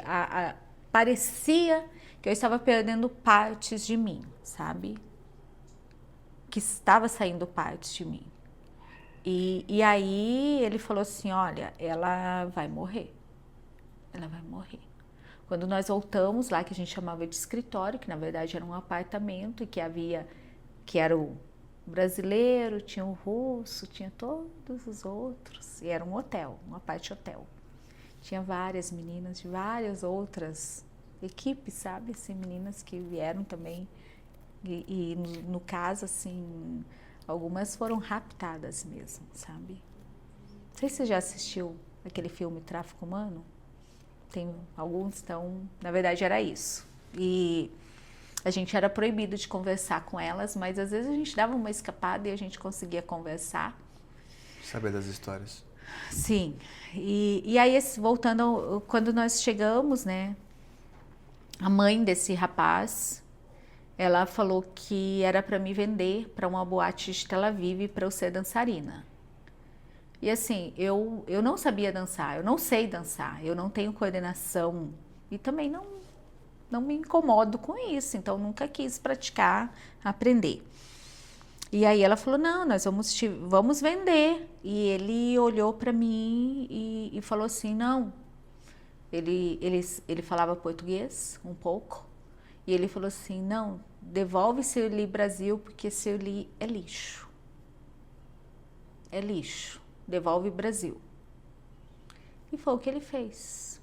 parecia que eu estava perdendo partes de mim, sabe? Que estava saindo partes de mim. E aí ele falou assim, olha, ela vai morrer. Ela vai morrer. Quando nós voltamos lá, que a gente chamava de escritório, que na verdade era um apartamento, e que era o brasileiro, tinha o russo, tinha todos os outros, e era um hotel, uma parte hotel. Tinha várias meninas de várias outras equipes, sabe? Assim, meninas que vieram também, e no caso, assim, algumas foram raptadas mesmo, sabe? Não sei se você já assistiu aquele filme Tráfico Humano. Tem alguns, então, na verdade era isso. E a gente era proibido de conversar com elas, mas às vezes a gente dava uma escapada e a gente conseguia conversar. Saber das histórias. Sim. E aí, voltando, quando nós chegamos, né, a mãe desse rapaz, ela falou que era para me vender para uma boate de Tel Aviv para eu ser dançarina. E assim, eu não sabia dançar, eu não sei dançar, eu não tenho coordenação e também não me incomodo com isso, então nunca quis praticar, aprender. E aí ela falou, não, nós vamos vender. E ele olhou para mim e falou assim, não. Ele falava português um pouco. E ele falou assim, não, devolve Seuli Brasil, porque Seuli é lixo. É lixo. Devolve Brasil. E foi o que ele fez.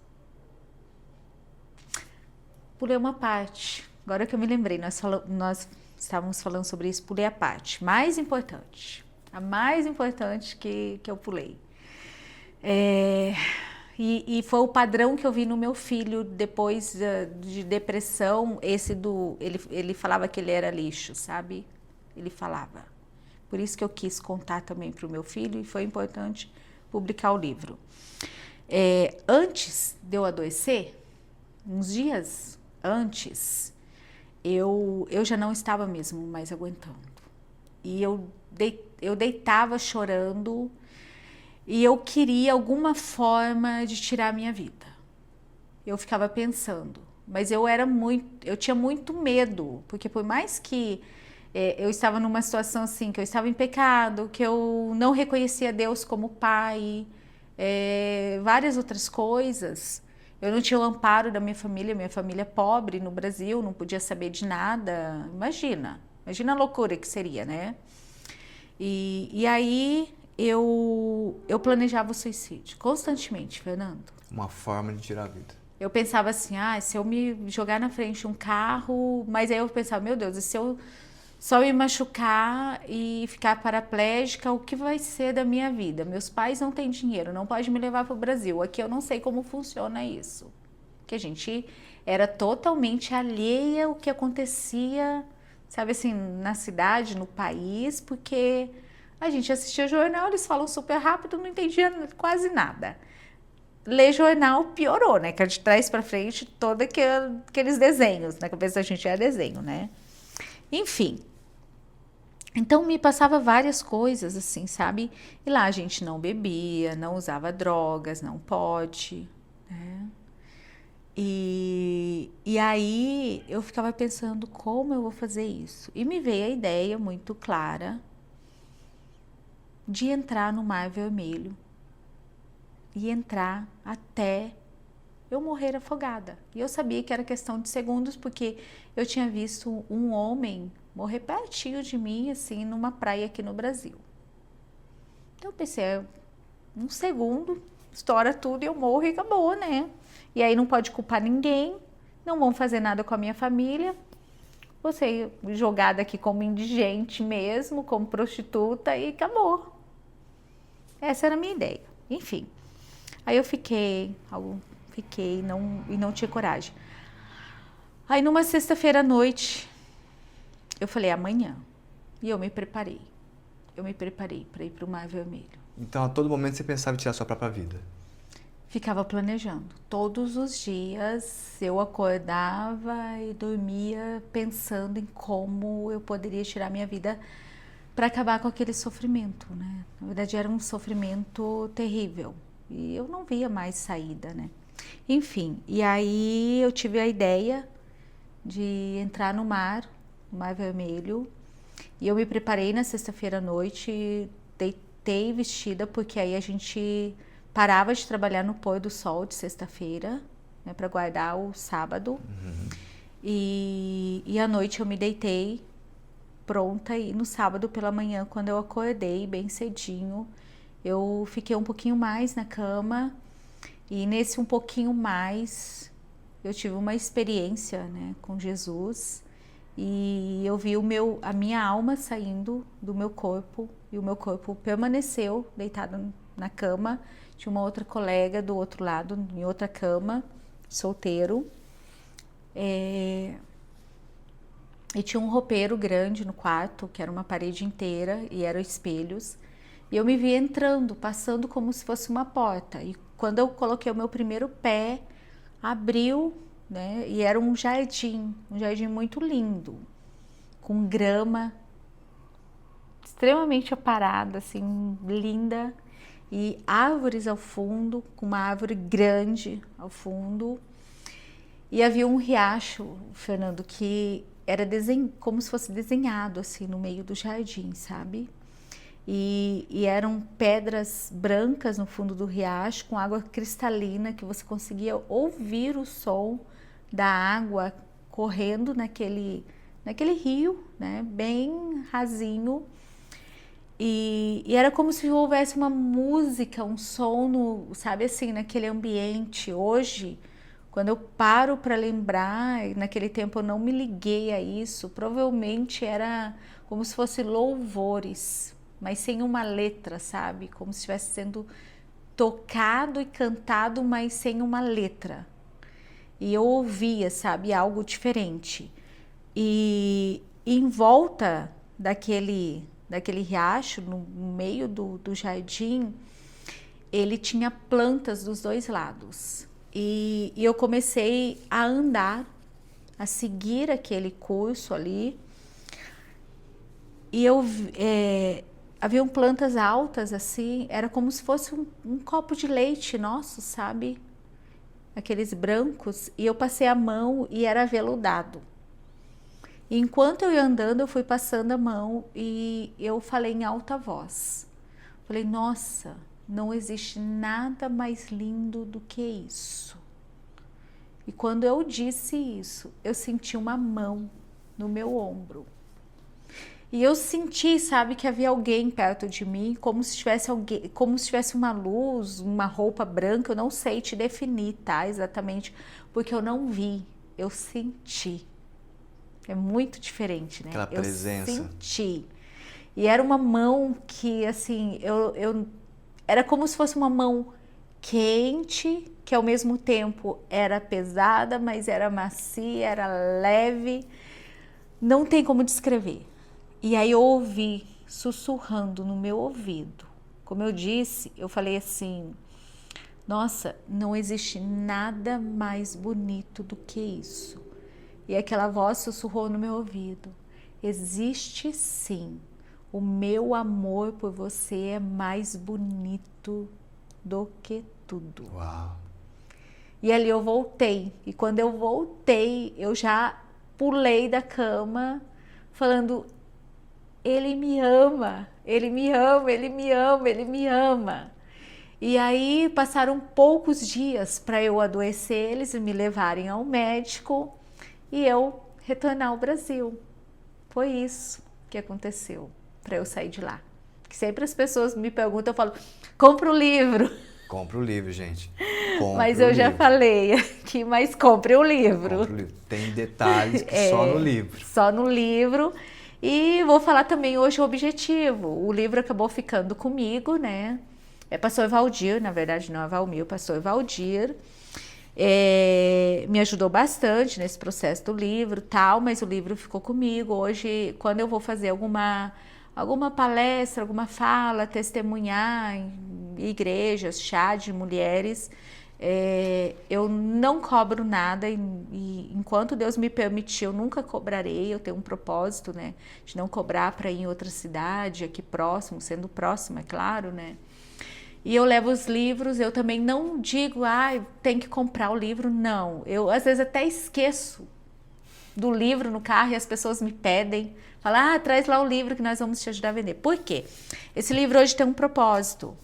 Pulei uma parte. Agora que eu me lembrei, nós estávamos falando sobre isso, pulei a parte mais importante. A mais importante que eu pulei. E foi o padrão que eu vi no meu filho depois de depressão. Ele falava que ele era lixo, sabe? Ele falava. Por isso que eu quis contar também para o meu filho e foi importante publicar o livro. Antes de eu adoecer, uns dias antes, eu já não estava mesmo mais aguentando. E eu deitava chorando e eu queria alguma forma de tirar a minha vida. Eu ficava pensando, mas eu tinha muito medo, porque por mais que eu estava numa situação assim, que eu estava em pecado, que eu não reconhecia Deus como pai, várias outras coisas. Eu não tinha o amparo da minha família é pobre no Brasil, não podia saber de nada. Imagina a loucura que seria, né? E aí eu planejava o suicídio constantemente, Fernando. Uma forma de tirar a vida. Eu pensava assim, se eu me jogar na frente de um carro, mas aí eu pensava, meu Deus, e se eu só me machucar e ficar paraplégica, o que vai ser da minha vida? Meus pais não têm dinheiro, não pode me levar para o Brasil. Aqui eu não sei como funciona isso. Porque a gente era totalmente alheia ao que acontecia, sabe assim, na cidade, no país, porque a gente assistia jornal, eles falam super rápido, não entendia quase nada. Ler jornal piorou, né? Que é de trás para frente, todos aqueles desenhos. Na cabeça da gente era desenho, né? Enfim. Então me passava várias coisas assim, sabe? E lá a gente não bebia, não usava drogas, não pode, né? E aí eu ficava pensando como eu vou fazer isso. E me veio a ideia muito clara de entrar no Mar Vermelho e entrar até eu morrer afogada. E eu sabia que era questão de segundos, porque eu tinha visto um homem morrer pertinho de mim, assim, numa praia aqui no Brasil. Então eu pensei, um segundo, estoura tudo e eu morro e acabou, né? E aí não pode culpar ninguém, não vão fazer nada com a minha família, vou ser jogada aqui como indigente mesmo, como prostituta e acabou. Essa era a minha ideia. Enfim, aí eu fiquei e não tinha coragem. Aí numa sexta-feira à noite, eu falei, amanhã. E eu me preparei. Para ir para o Mar Vermelho. Então, a todo momento você pensava em tirar a sua própria vida? Ficava planejando. Todos os dias eu acordava e dormia pensando em como eu poderia tirar minha vida para acabar com aquele sofrimento, né? Na verdade, era um sofrimento terrível. E eu não via mais saída, né? Enfim, e aí eu tive a ideia de entrar no Mar Vermelho. E eu me preparei na sexta-feira à noite, deitei vestida, porque aí a gente parava de trabalhar no pôr do sol de sexta-feira, né, para guardar o sábado. Uhum. E à noite eu me deitei pronta, e no sábado pela manhã, quando eu acordei bem cedinho, eu fiquei um pouquinho mais na cama, e nesse um pouquinho mais eu tive uma experiência, né, com Jesus. E eu vi a minha alma saindo do meu corpo, e o meu corpo permaneceu deitado na cama. Tinha uma outra colega do outro lado, em outra cama, solteiro. E tinha um roupeiro grande no quarto, que era uma parede inteira, e eram espelhos. E eu me vi entrando, passando como se fosse uma porta. E quando eu coloquei o meu primeiro pé, abriu, né? E era um jardim muito lindo, com grama extremamente aparada, assim, linda, e árvores ao fundo, com uma árvore grande ao fundo. E havia um riacho, Fernando, que era como se fosse desenhado assim no meio do jardim, sabe? E eram pedras brancas no fundo do riacho, com água cristalina, que você conseguia ouvir o som da água correndo naquele rio, né, bem rasinho. E era como se houvesse uma música, um som, sabe assim, naquele ambiente. Hoje, quando eu paro para lembrar, naquele tempo eu não me liguei a isso, provavelmente era como se fosse louvores, mas sem uma letra, sabe? Como se estivesse sendo tocado e cantado, mas sem uma letra. E eu ouvia, sabe, algo diferente. E em volta daquele riacho, no meio do jardim, ele tinha plantas dos dois lados. E eu comecei a andar a seguir aquele curso ali. E haviam plantas altas assim, era como se fosse um copo de leite nosso, sabe? Aqueles brancos, e eu passei a mão e era aveludado. E enquanto eu ia andando, eu fui passando a mão e eu falei em alta voz. Falei, nossa, não existe nada mais lindo do que isso. E quando eu disse isso, eu senti uma mão no meu ombro. E eu senti, sabe, que havia alguém perto de mim, como se tivesse uma luz, uma roupa branca, eu não sei te definir, tá, exatamente, porque eu não vi, eu senti. É muito diferente, né? Aquela presença. Eu senti. E era uma mão que, assim, era como se fosse uma mão quente, que ao mesmo tempo era pesada, mas era macia, era leve. Não tem como descrever. E aí eu ouvi sussurrando no meu ouvido. Como eu disse, eu falei assim, nossa, não existe nada mais bonito do que isso. E aquela voz sussurrou no meu ouvido, existe sim, o meu amor por você é mais bonito do que tudo. Uau. E ali eu voltei, e quando eu voltei, eu já pulei da cama, falando, ele me ama, ele me ama, ele me ama, ele me ama. E aí passaram poucos dias para eu adoecer, eles me levarem ao médico e eu retornar ao Brasil. Foi isso que aconteceu para eu sair de lá. Que sempre as pessoas me perguntam, eu falo, compra o livro. Compre o livro, gente. Compre Mas o eu já livro. falei aqui, mas compre o livro. Compre o livro. Tem detalhes que só no livro. Só no livro. E vou falar também hoje o objetivo. O livro acabou ficando comigo, né? É Pastor Valdir, na verdade não é Valmir, Pastor Valdir. Me ajudou bastante nesse processo do livro, tal, mas o livro ficou comigo. Hoje, quando eu vou fazer alguma palestra, alguma fala, testemunhar em igrejas, chá de mulheres, eu não cobro nada e enquanto Deus me permitir, eu nunca cobrarei. Eu tenho um propósito, né, de não cobrar para ir em outra cidade, aqui próximo, sendo próximo, é claro, né. E eu levo os livros, eu também não digo, tem que comprar o livro, não. Eu às vezes até esqueço do livro no carro e as pessoas me pedem, falam, traz lá o livro que nós vamos te ajudar a vender. Por quê? Esse livro hoje tem um propósito.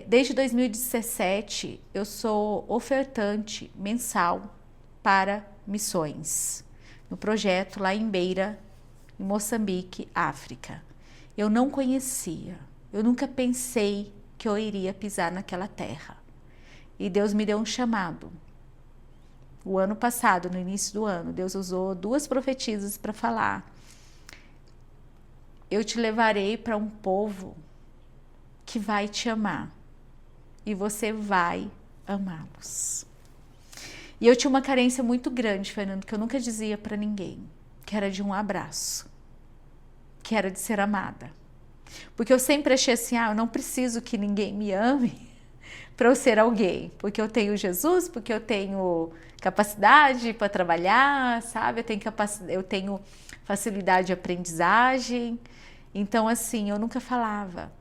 Desde 2017, eu sou ofertante mensal para missões, no projeto lá em Beira, em Moçambique, África. Eu não conhecia, eu nunca pensei que eu iria pisar naquela terra. E Deus me deu um chamado. O ano passado, no início do ano, Deus usou 2 profetisas para falar. Eu te levarei para um povo que vai te amar. E você vai amá-los. E eu tinha uma carência muito grande, Fernando, que eu nunca dizia para ninguém. Que era de um abraço. Que era de ser amada. Porque eu sempre achei assim, eu não preciso que ninguém me ame para eu ser alguém. Porque eu tenho Jesus, porque eu tenho capacidade para trabalhar, sabe? Eu tenho facilidade de aprendizagem. Então, assim, eu nunca falava.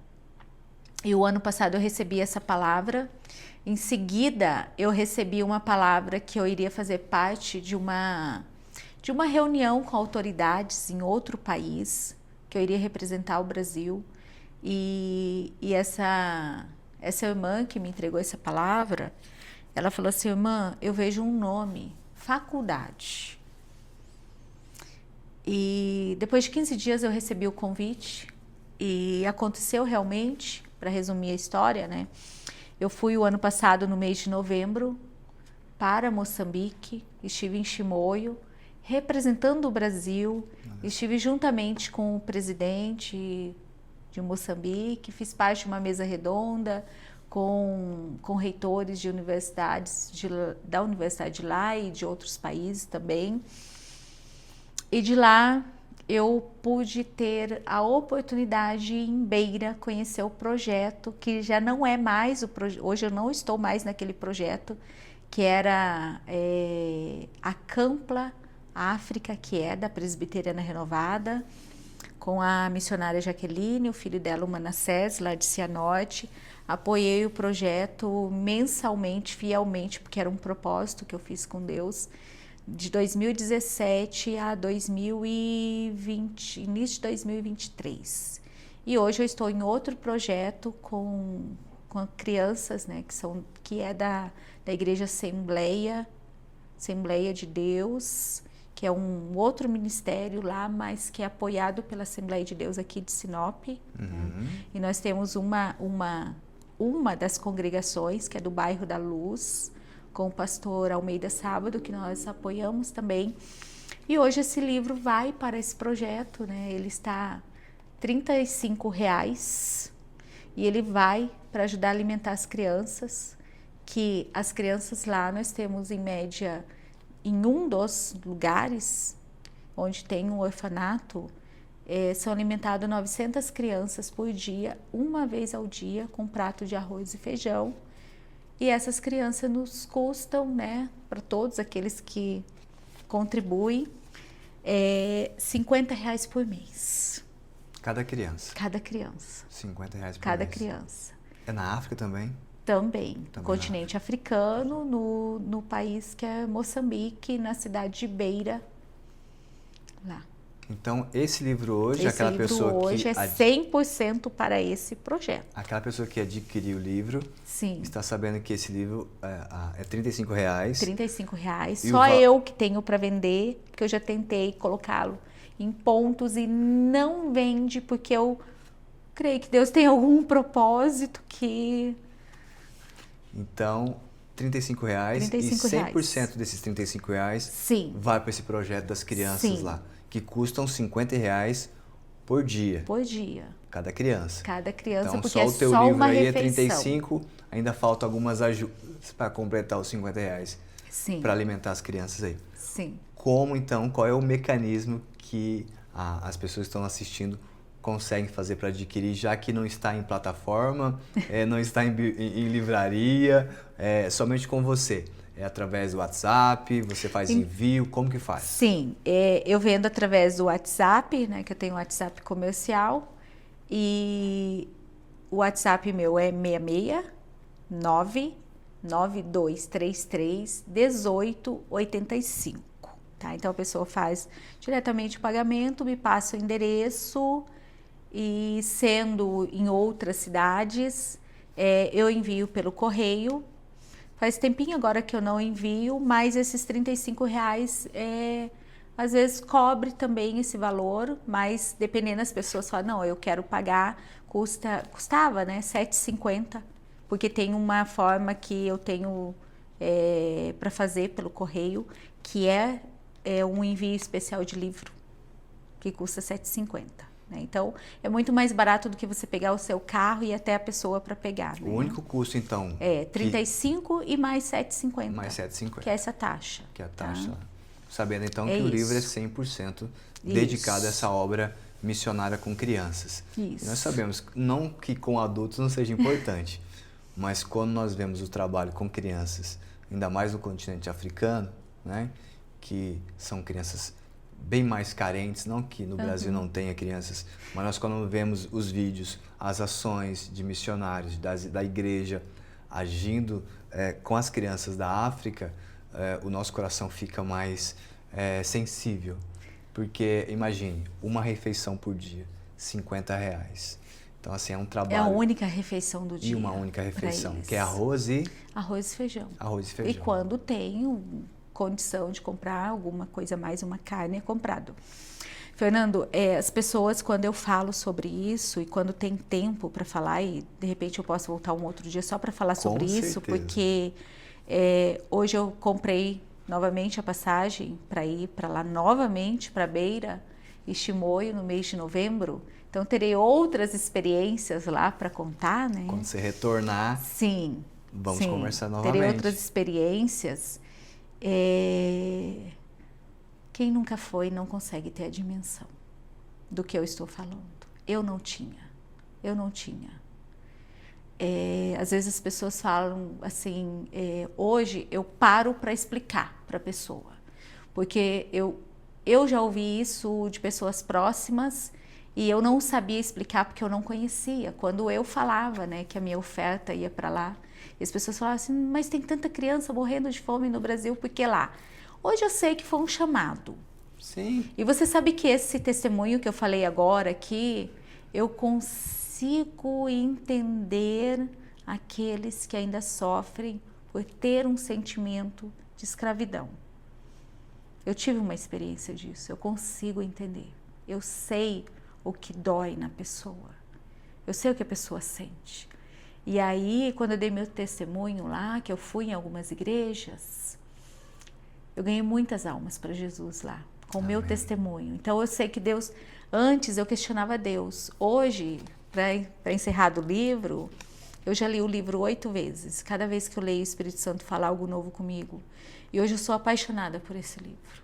E o ano passado eu recebi essa palavra. Em seguida, eu recebi uma palavra que eu iria fazer parte de uma reunião com autoridades em outro país, que eu iria representar o Brasil. E essa irmã que me entregou essa palavra, ela falou assim, irmã, eu vejo um nome, faculdade. E depois de 15 dias eu recebi o convite e aconteceu realmente, para resumir a história, né? Eu fui o ano passado, no mês de novembro, para Moçambique, estive em Chimoio, representando o Brasil, estive juntamente com o presidente de Moçambique, fiz parte de uma mesa redonda com reitores de universidades, da universidade de lá e de outros países também. E de lá eu pude ter a oportunidade de ir em Beira conhecer o projeto, que já não é mais o projeto, hoje eu não estou mais naquele projeto, que era a Campla África, que é da Presbiteriana Renovada, com a missionária Jaqueline, o filho dela, o Manassés, lá de Cianorte. Apoiei o projeto mensalmente, fielmente, porque era um propósito que eu fiz com Deus, de 2017 a 2020, início de 2023. E hoje eu estou em outro projeto com crianças, né, que é da Igreja Assembleia de Deus, que é um outro ministério lá, mas que é apoiado pela Assembleia de Deus aqui de Sinop. Né? E nós temos uma das congregações, que é do bairro da Luz, com o pastor Almeida Sábado, que nós apoiamos também. E hoje esse livro vai para esse projeto, né? Ele está R$35 e ele vai para ajudar a alimentar as crianças, que as crianças lá nós temos em média, em um dos lugares onde tem um orfanato, são alimentadas 900 crianças por dia, uma vez ao dia, com um prato de arroz e feijão. E essas crianças nos custam, né, para todos aqueles que contribuem, R$50 por mês. Cada criança? Cada criança. R$50 por mês? Cada criança. É na África também? Também no continente africano, no país que é Moçambique, na cidade de Beira, lá. Então, esse livro hoje, aquela pessoa que... hoje é 100% para esse projeto. Aquela pessoa que adquiriu o livro, sim, está sabendo que esse livro é R$35. R$35. Só eu que tenho para vender, porque eu já tentei colocá-lo em pontos e não vende, porque eu creio que Deus tem algum propósito que... Então, R$35 e 100% desses R$35 sim, vai para esse projeto das crianças sim, lá, que custam R$50 por dia. Por dia. Cada criança. Cada criança, então, porque só o teu só livro uma aí refeição. é 35, ainda falta algumas ajudas para completar os R$50 para alimentar as crianças aí. Sim. Como então, qual é o mecanismo que as pessoas que estão assistindo conseguem fazer para adquirir, já que não está em plataforma, não está em livraria, somente com você? É através do WhatsApp, você faz envio, como que faz? Sim, eu vendo através do WhatsApp, né, que eu tenho um WhatsApp comercial, e o WhatsApp meu é 669-9233-1885, tá? Então a pessoa faz diretamente o pagamento, me passa o endereço, e sendo em outras cidades, eu envio pelo correio. Faz tempinho agora que eu não envio, mas esses R$35 às vezes cobre também esse valor, mas dependendo das pessoas falam, não, eu quero pagar, custava, né, R$7,50, porque tem uma forma que eu tenho para fazer pelo correio, que é um envio especial de livro, que custa R$7,50. Né? Então, é muito mais barato do que você pegar o seu carro e ir até a pessoa para pegar. O único custo, então... R$35 e mais R$7,50. Mais R$7,50. Que é essa taxa. Que é a taxa. Tá? Sabendo, então, que isso. o livro é 100% dedicado a essa obra missionária com crianças. Isso. E nós sabemos, não que com adultos não seja importante, mas quando nós vemos o trabalho com crianças, ainda mais no continente africano, né, que são crianças bem mais carentes, não que no Brasil não tenha crianças, mas nós quando vemos os vídeos, as ações de missionários da igreja agindo com as crianças da África, o nosso coração fica mais sensível, porque imagine, uma refeição por dia, R$50. Então assim, é um trabalho... É a única refeição do dia. E uma única refeição, que é arroz e... Arroz e feijão. Arroz e feijão. E quando tem condição de comprar alguma coisa mais, uma carne, é comprado. Fernando, as pessoas, quando eu falo sobre isso e quando tem tempo para falar, e de repente eu posso voltar um outro dia só para falar sobre isso, porque hoje eu comprei novamente a passagem para ir para lá novamente, para Beira e Chimoio, no mês de novembro. Então terei outras experiências lá para contar, né? Quando você retornar, sim, vamos conversar novamente. Terei outras experiências. Quem nunca foi não consegue ter a dimensão do que eu estou falando. Eu não tinha. Às vezes as pessoas falam assim, hoje eu paro para explicar para a pessoa, porque eu já ouvi isso de pessoas próximas e eu não sabia explicar porque eu não conhecia. Quando eu falava, né, que a minha oferta ia para lá, e as pessoas falavam assim, mas tem tanta criança morrendo de fome no Brasil, por que lá? Hoje eu sei que foi um chamado. Sim. E você sabe que esse testemunho que eu falei agora aqui, eu consigo entender aqueles que ainda sofrem por ter um sentimento de escravidão. Eu tive uma experiência disso, eu consigo entender. Eu sei o que dói na pessoa. Eu sei o que a pessoa sente. E aí, quando eu dei meu testemunho lá, que eu fui em algumas igrejas, eu ganhei muitas almas para Jesus lá, com o meu testemunho. Então eu sei que Deus, antes eu questionava Deus. Hoje, para encerrar do livro, eu já li o livro 8 vezes. Cada vez que eu leio, o Espírito Santo fala algo novo comigo. E hoje eu sou apaixonada por esse livro.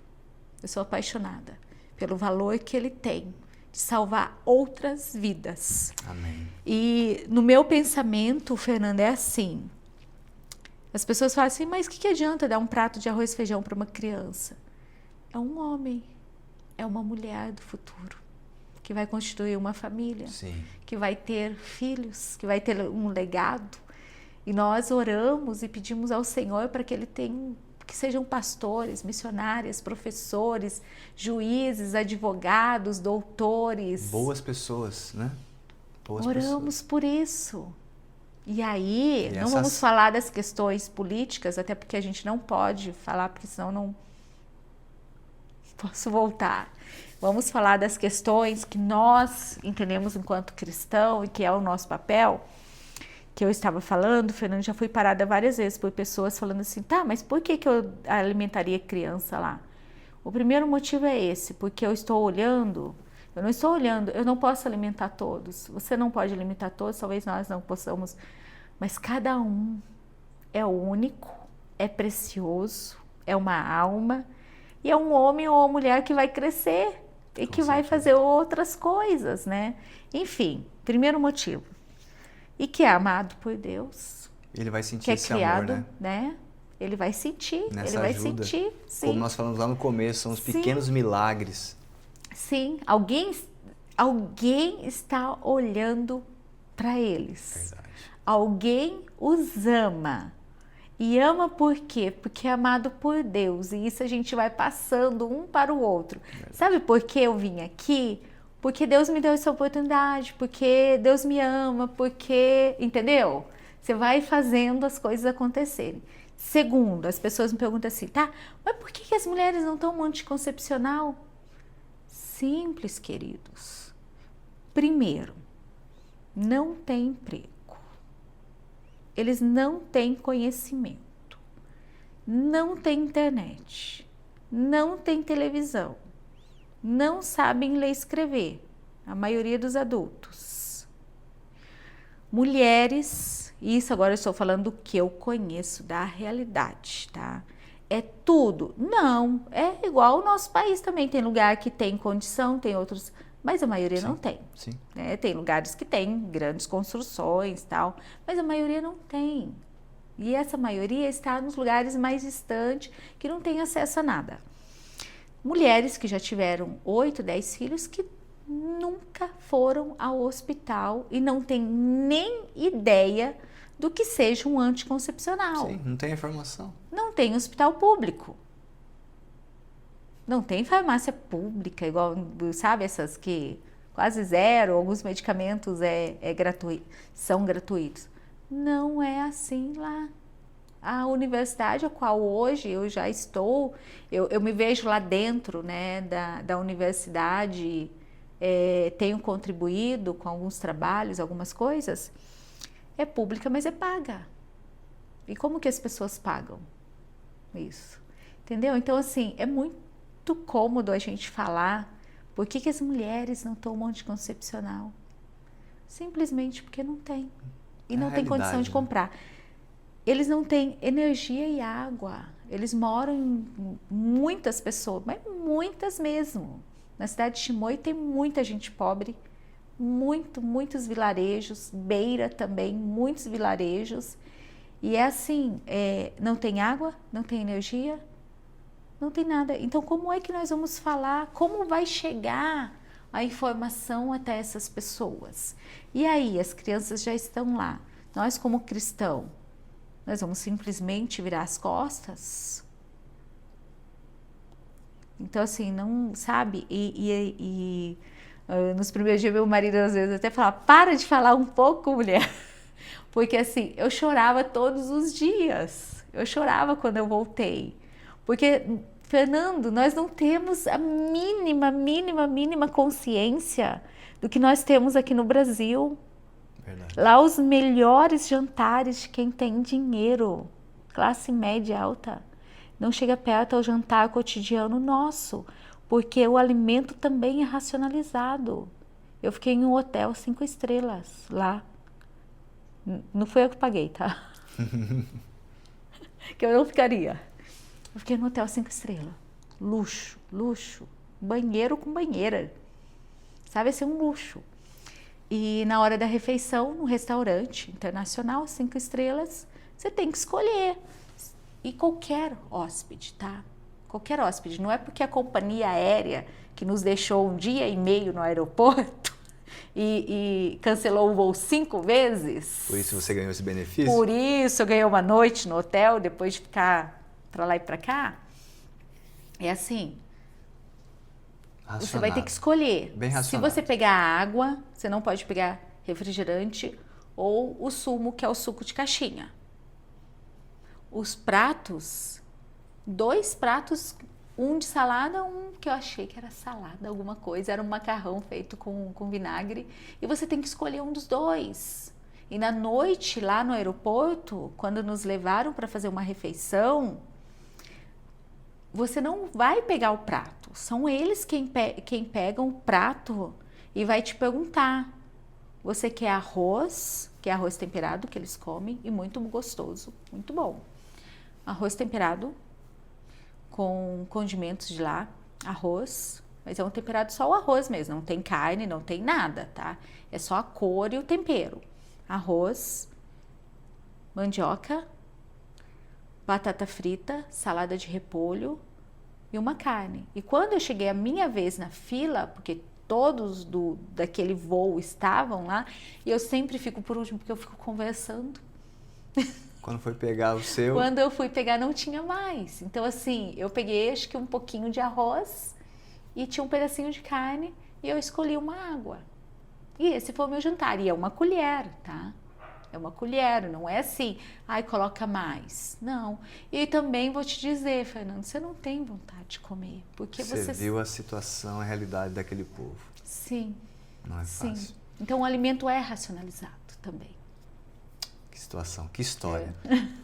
Eu sou apaixonada pelo valor que ele tem de salvar outras vidas. Amém. E no meu pensamento, Fernanda, é assim. As pessoas falam assim, mas o que adianta dar um prato de arroz e feijão para uma criança? É um homem, é uma mulher do futuro, que vai constituir uma família, Sim. que vai ter filhos, que vai ter um legado. E nós oramos e pedimos ao Senhor para que Ele tenha, que sejam pastores, missionárias, professores, juízes, advogados, doutores. Boas pessoas, né? Boas Oramos por isso. E aí, E não vamos falar das questões políticas, até porque a gente não pode falar, porque senão não posso voltar. Vamos falar das questões que nós entendemos enquanto cristão e que é o nosso papel. Que eu estava falando, Fernando, já fui parada várias vezes por pessoas falando assim, tá, mas por que eu alimentaria criança lá? O primeiro motivo é esse, porque eu não estou olhando, eu não posso alimentar todos, você não pode alimentar todos, talvez nós não possamos, mas cada um é único, é precioso, é uma alma, e é um homem ou uma mulher que vai crescer e que vai fazer outras coisas, né? Enfim, primeiro motivo. E que é amado por Deus. Ele vai sentir que é esse criado, amor, né? Ele vai sentir, Nessa ele vai ajuda. sentir, sim. Como nós falamos lá no começo, são os pequenos milagres. Sim, alguém está olhando para eles. Verdade. Alguém os ama. E ama por quê? Porque é amado por Deus. E isso a gente vai passando um para o outro. Verdade. Sabe por que eu vim aqui? Porque Deus me deu essa oportunidade, porque Deus me ama, porque... Entendeu? Você vai fazendo as coisas acontecerem. Segundo, as pessoas me perguntam assim, tá, mas por que as mulheres não tomam anticoncepcional? Simples, queridos. Primeiro, não tem emprego. Eles não têm conhecimento. Não têm internet. Não têm televisão. Não sabem ler e escrever, a maioria dos adultos. Mulheres, isso agora eu estou falando do que eu conheço, da realidade, tá? É tudo? Não, é igual o nosso país também, tem lugar que tem condição, tem outros, mas a maioria não tem. Sim. Né? Tem lugares que tem grandes construções e tal, mas a maioria não tem. E essa maioria está nos lugares mais distantes, que não tem acesso a nada. Mulheres que já tiveram 8, 10 filhos que nunca foram ao hospital e não têm nem ideia do que seja um anticoncepcional. Sim, não tem informação. Não tem hospital público. Não tem farmácia pública, igual, sabe, essas que quase zero, alguns medicamentos são gratuitos. Não é assim lá. A universidade a qual hoje eu já estou, eu me vejo lá dentro, né, da universidade, tenho contribuído com alguns trabalhos, algumas coisas, é pública, mas é paga. E como que as pessoas pagam isso? Entendeu? Então, assim, é muito cômodo a gente falar por que as mulheres não tomam anticoncepcional. Simplesmente porque não tem. E não tem condição de comprar. Eles não têm energia e água. Eles moram em muitas pessoas, mas muitas mesmo. Na cidade de Chimoio tem muita gente pobre, muitos vilarejos, Beira também, muitos vilarejos. E é assim, não tem água, não tem energia, não tem nada. Então, como é que nós vamos falar? Como vai chegar a informação até essas pessoas? E aí, as crianças já estão lá. Nós, como cristão, nós vamos simplesmente virar as costas? Então, assim, não, sabe? Nos primeiros dias, meu marido às vezes até falava, para de falar um pouco, mulher. Porque, assim, eu chorava todos os dias. Eu chorava quando eu voltei. Porque, Fernando, nós não temos a mínima consciência do que nós temos aqui no Brasil. Verdade. Lá os melhores jantares de quem tem dinheiro, classe média alta, não chega perto ao jantar cotidiano nosso, porque o alimento também é racionalizado. Eu fiquei em um hotel 5 estrelas lá. Não foi eu que paguei, tá? Que eu não ficaria. Eu fiquei no hotel 5 estrelas. Luxo. Banheiro com banheira. Sabe, assim, um luxo. E na hora da refeição, no restaurante internacional, 5 estrelas, você tem que escolher. E qualquer hóspede, tá? Qualquer hóspede. Não é porque a companhia aérea que nos deixou 1 dia e meio no aeroporto e cancelou o voo 5 vezes. Por isso você ganhou esse benefício? Por isso eu ganhei uma noite no hotel, depois de ficar pra lá e pra cá. É assim, Racionado. você vai ter que escolher. Bem Se racionado. você pegar água, você não pode pegar refrigerante ou o sumo, que é o suco de caixinha. Os pratos, 2 pratos, um de salada, um que eu achei que era salada, alguma coisa, era um macarrão feito com vinagre, e você tem que escolher um dos 2. E na noite, lá no aeroporto, quando nos levaram para fazer uma refeição, você não vai pegar o prato, são eles quem pegam o prato e vai te perguntar, você quer arroz, que é arroz temperado que eles comem, e muito gostoso, muito bom. Arroz temperado com condimentos de lá, arroz, mas é um temperado só o arroz mesmo, não tem carne, não tem nada, tá? É só a cor e o tempero. Arroz, mandioca, batata frita, salada de repolho e uma carne. E quando eu cheguei a minha vez na fila, porque todos daquele voo estavam lá, e eu sempre fico por último, porque eu fico conversando. Quando foi pegar o seu... Quando eu fui pegar, não tinha mais. Então, assim, eu peguei acho que um pouquinho de arroz e tinha um pedacinho de carne e eu escolhi uma água. E esse foi o meu jantar. E é uma colher, tá? É uma colher, não é assim, ai, coloca mais. Não. E também vou te dizer, Fernando, você não tem vontade de comer. Porque Você viu a situação, a realidade daquele povo. Sim. Não é sim. fácil. Então, o alimento é racionalizado também. Que situação, que história.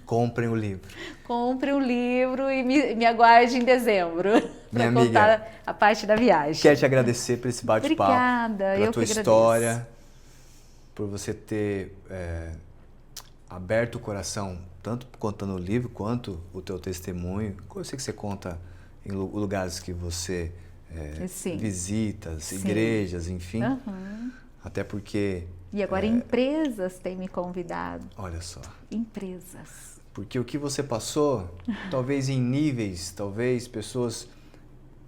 Comprem o livro. Compre o livro e me aguarde em dezembro para contar a parte da viagem. Quero te agradecer por esse bate-papo. Obrigada, pela eu tua que história, agradeço. por você ter aberto o coração, tanto contando o livro quanto o teu testemunho. Eu sei que você conta em lugares que você visita, igrejas, enfim. Uhum. Até porque... E agora empresas têm me convidado. Olha só. Empresas. Porque o que você passou, talvez em níveis, talvez pessoas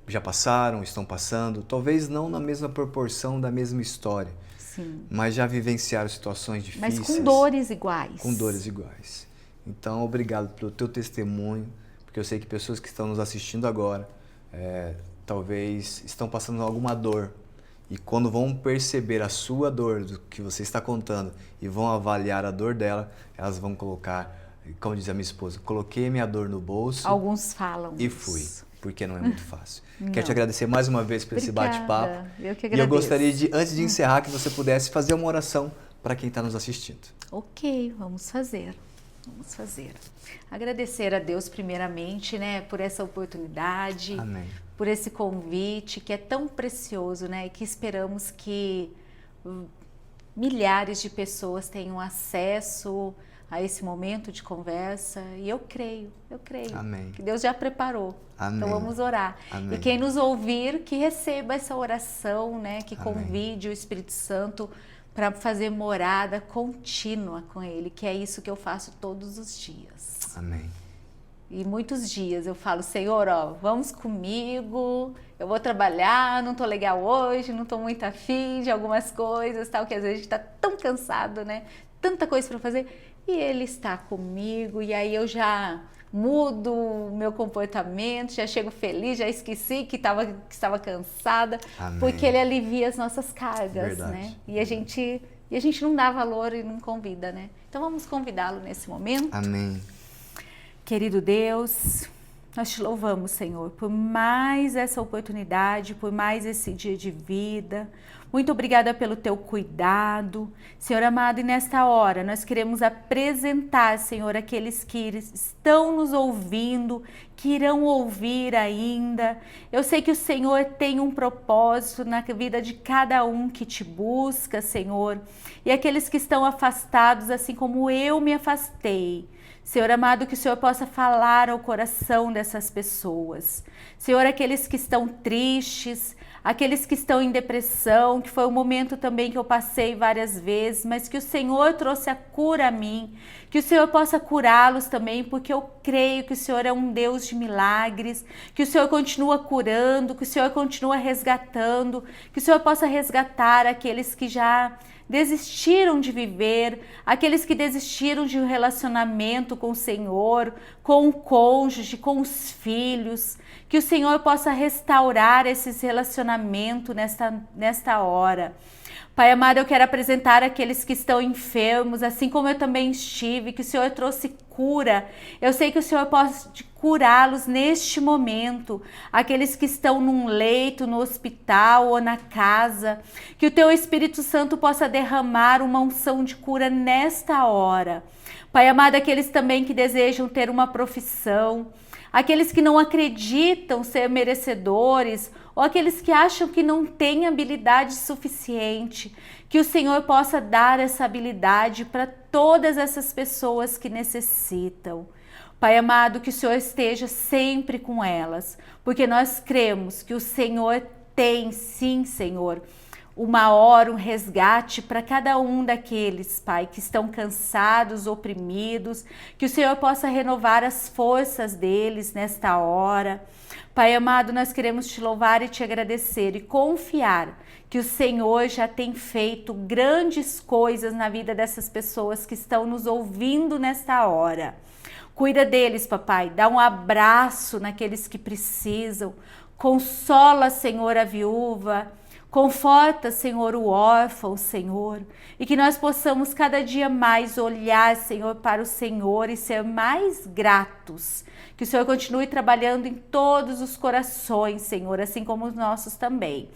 já passaram, estão passando, talvez não na mesma proporção da mesma história. Sim. Mas já vivenciaram situações difíceis. Mas com dores iguais. Com dores iguais. Então, obrigado pelo teu testemunho, porque eu sei que pessoas que estão nos assistindo agora, talvez estão passando alguma dor. E quando vão perceber a sua dor, do que você está contando, e vão avaliar a dor dela, elas vão colocar, como diz a minha esposa, coloquei minha dor no bolso. Alguns falam e isso. fui, porque não é muito fácil. Não. Quero te agradecer mais uma vez por esse bate-papo. Eu que agradeço. E eu gostaria de, antes de encerrar, que você pudesse fazer uma oração para quem está nos assistindo. Ok, vamos fazer. Vamos fazer. Agradecer a Deus primeiramente, né, por essa oportunidade. Amém. Por esse convite que é tão precioso, né, e que esperamos que milhares de pessoas tenham acesso a esse momento de conversa e eu creio Amém. que Deus já preparou. Amém. Então vamos orar. Amém. E quem nos ouvir, que receba essa oração, né? Que Amém. convide o Espírito Santo para fazer morada contínua com Ele, que é isso que eu faço todos os dias. Amém. E muitos dias eu falo, Senhor, ó, vamos comigo, eu vou trabalhar, não tô legal hoje, não tô muito afim de algumas coisas, tal, que às vezes a gente tá tão cansado, né? Tanta coisa para fazer, e Ele está comigo, e aí eu já mudo o meu comportamento, já chego feliz, já esqueci que estava cansada, Amém. porque Ele alivia as nossas cargas, Verdade. né? E a gente não dá valor e não convida, né? Então vamos convidá-lo nesse momento. Amém. Querido Deus, nós te louvamos, Senhor, por mais essa oportunidade, por mais esse dia de vida. Muito obrigada pelo teu cuidado. Senhor amado, e nesta hora nós queremos apresentar, Senhor, aqueles que estão nos ouvindo, que irão ouvir ainda. Eu sei que o Senhor tem um propósito na vida de cada um que te busca, Senhor. E aqueles que estão afastados, assim como eu me afastei. Senhor amado, que o Senhor possa falar ao coração dessas pessoas. Senhor, aqueles que estão tristes, aqueles que estão em depressão, que foi um momento também que eu passei várias vezes, mas que o Senhor trouxe a cura a mim, que o Senhor possa curá-los também, porque eu creio que o Senhor é um Deus de milagres, que o Senhor continua curando, que o Senhor continua resgatando, que o Senhor possa resgatar aqueles que já desistiram de viver, aqueles que desistiram de um relacionamento com o Senhor, com o cônjuge, com os filhos, que o Senhor possa restaurar esses relacionamentos nesta hora. Pai amado, eu quero apresentar aqueles que estão enfermos, assim como eu também estive, que o Senhor trouxe cura. Eu sei que o Senhor pode curá-los neste momento, aqueles que estão num leito, no hospital ou na casa, que o teu Espírito Santo possa derramar uma unção de cura nesta hora. Pai amado, aqueles também que desejam ter uma profissão, aqueles que não acreditam ser merecedores, ou aqueles que acham que não têm habilidade suficiente, que o Senhor possa dar essa habilidade para todas essas pessoas que necessitam. Pai amado, que o Senhor esteja sempre com elas, porque nós cremos que o Senhor tem, sim, Senhor, uma hora, um resgate para cada um daqueles, Pai, que estão cansados, oprimidos, que o Senhor possa renovar as forças deles nesta hora. Pai amado, nós queremos te louvar e te agradecer e confiar que o Senhor já tem feito grandes coisas na vida dessas pessoas que estão nos ouvindo nesta hora. Cuida deles, papai, dá um abraço naqueles que precisam, consola, Senhor, a viúva, conforta, Senhor, o órfão, Senhor, e que nós possamos cada dia mais olhar, Senhor, para o Senhor e ser mais gratos. Que o Senhor continue trabalhando em todos os corações, Senhor, assim como os nossos também.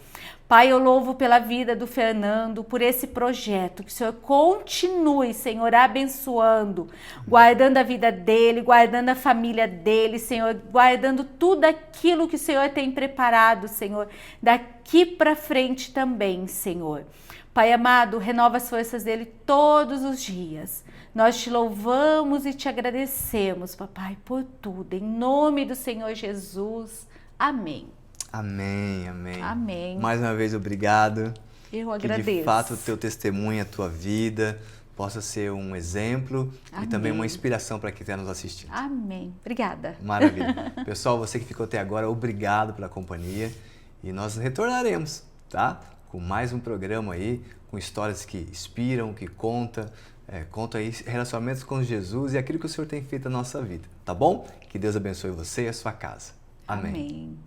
Pai, eu louvo pela vida do Fernando, por esse projeto. Que o Senhor continue, Senhor, abençoando, guardando a vida dele, guardando a família dele, Senhor, guardando tudo aquilo que o Senhor tem preparado, Senhor, daqui para frente também, Senhor. Pai amado, renova as forças dele todos os dias. Nós te louvamos e te agradecemos, papai, por tudo. Em nome do Senhor Jesus. Amém. Amém, amém. Amém. Mais uma vez, obrigado. Eu agradeço. Que de fato o teu testemunho, a tua vida possa ser um exemplo Amém. E também uma inspiração para quem está nos assistindo. Amém. Obrigada. Maravilha. Pessoal, você que ficou até agora, obrigado pela companhia e nós retornaremos, tá? Com mais um programa aí, com histórias que inspiram, que conta aí relacionamentos com Jesus e aquilo que o Senhor tem feito na nossa vida, tá bom? Que Deus abençoe você e a sua casa. Amém. Amém.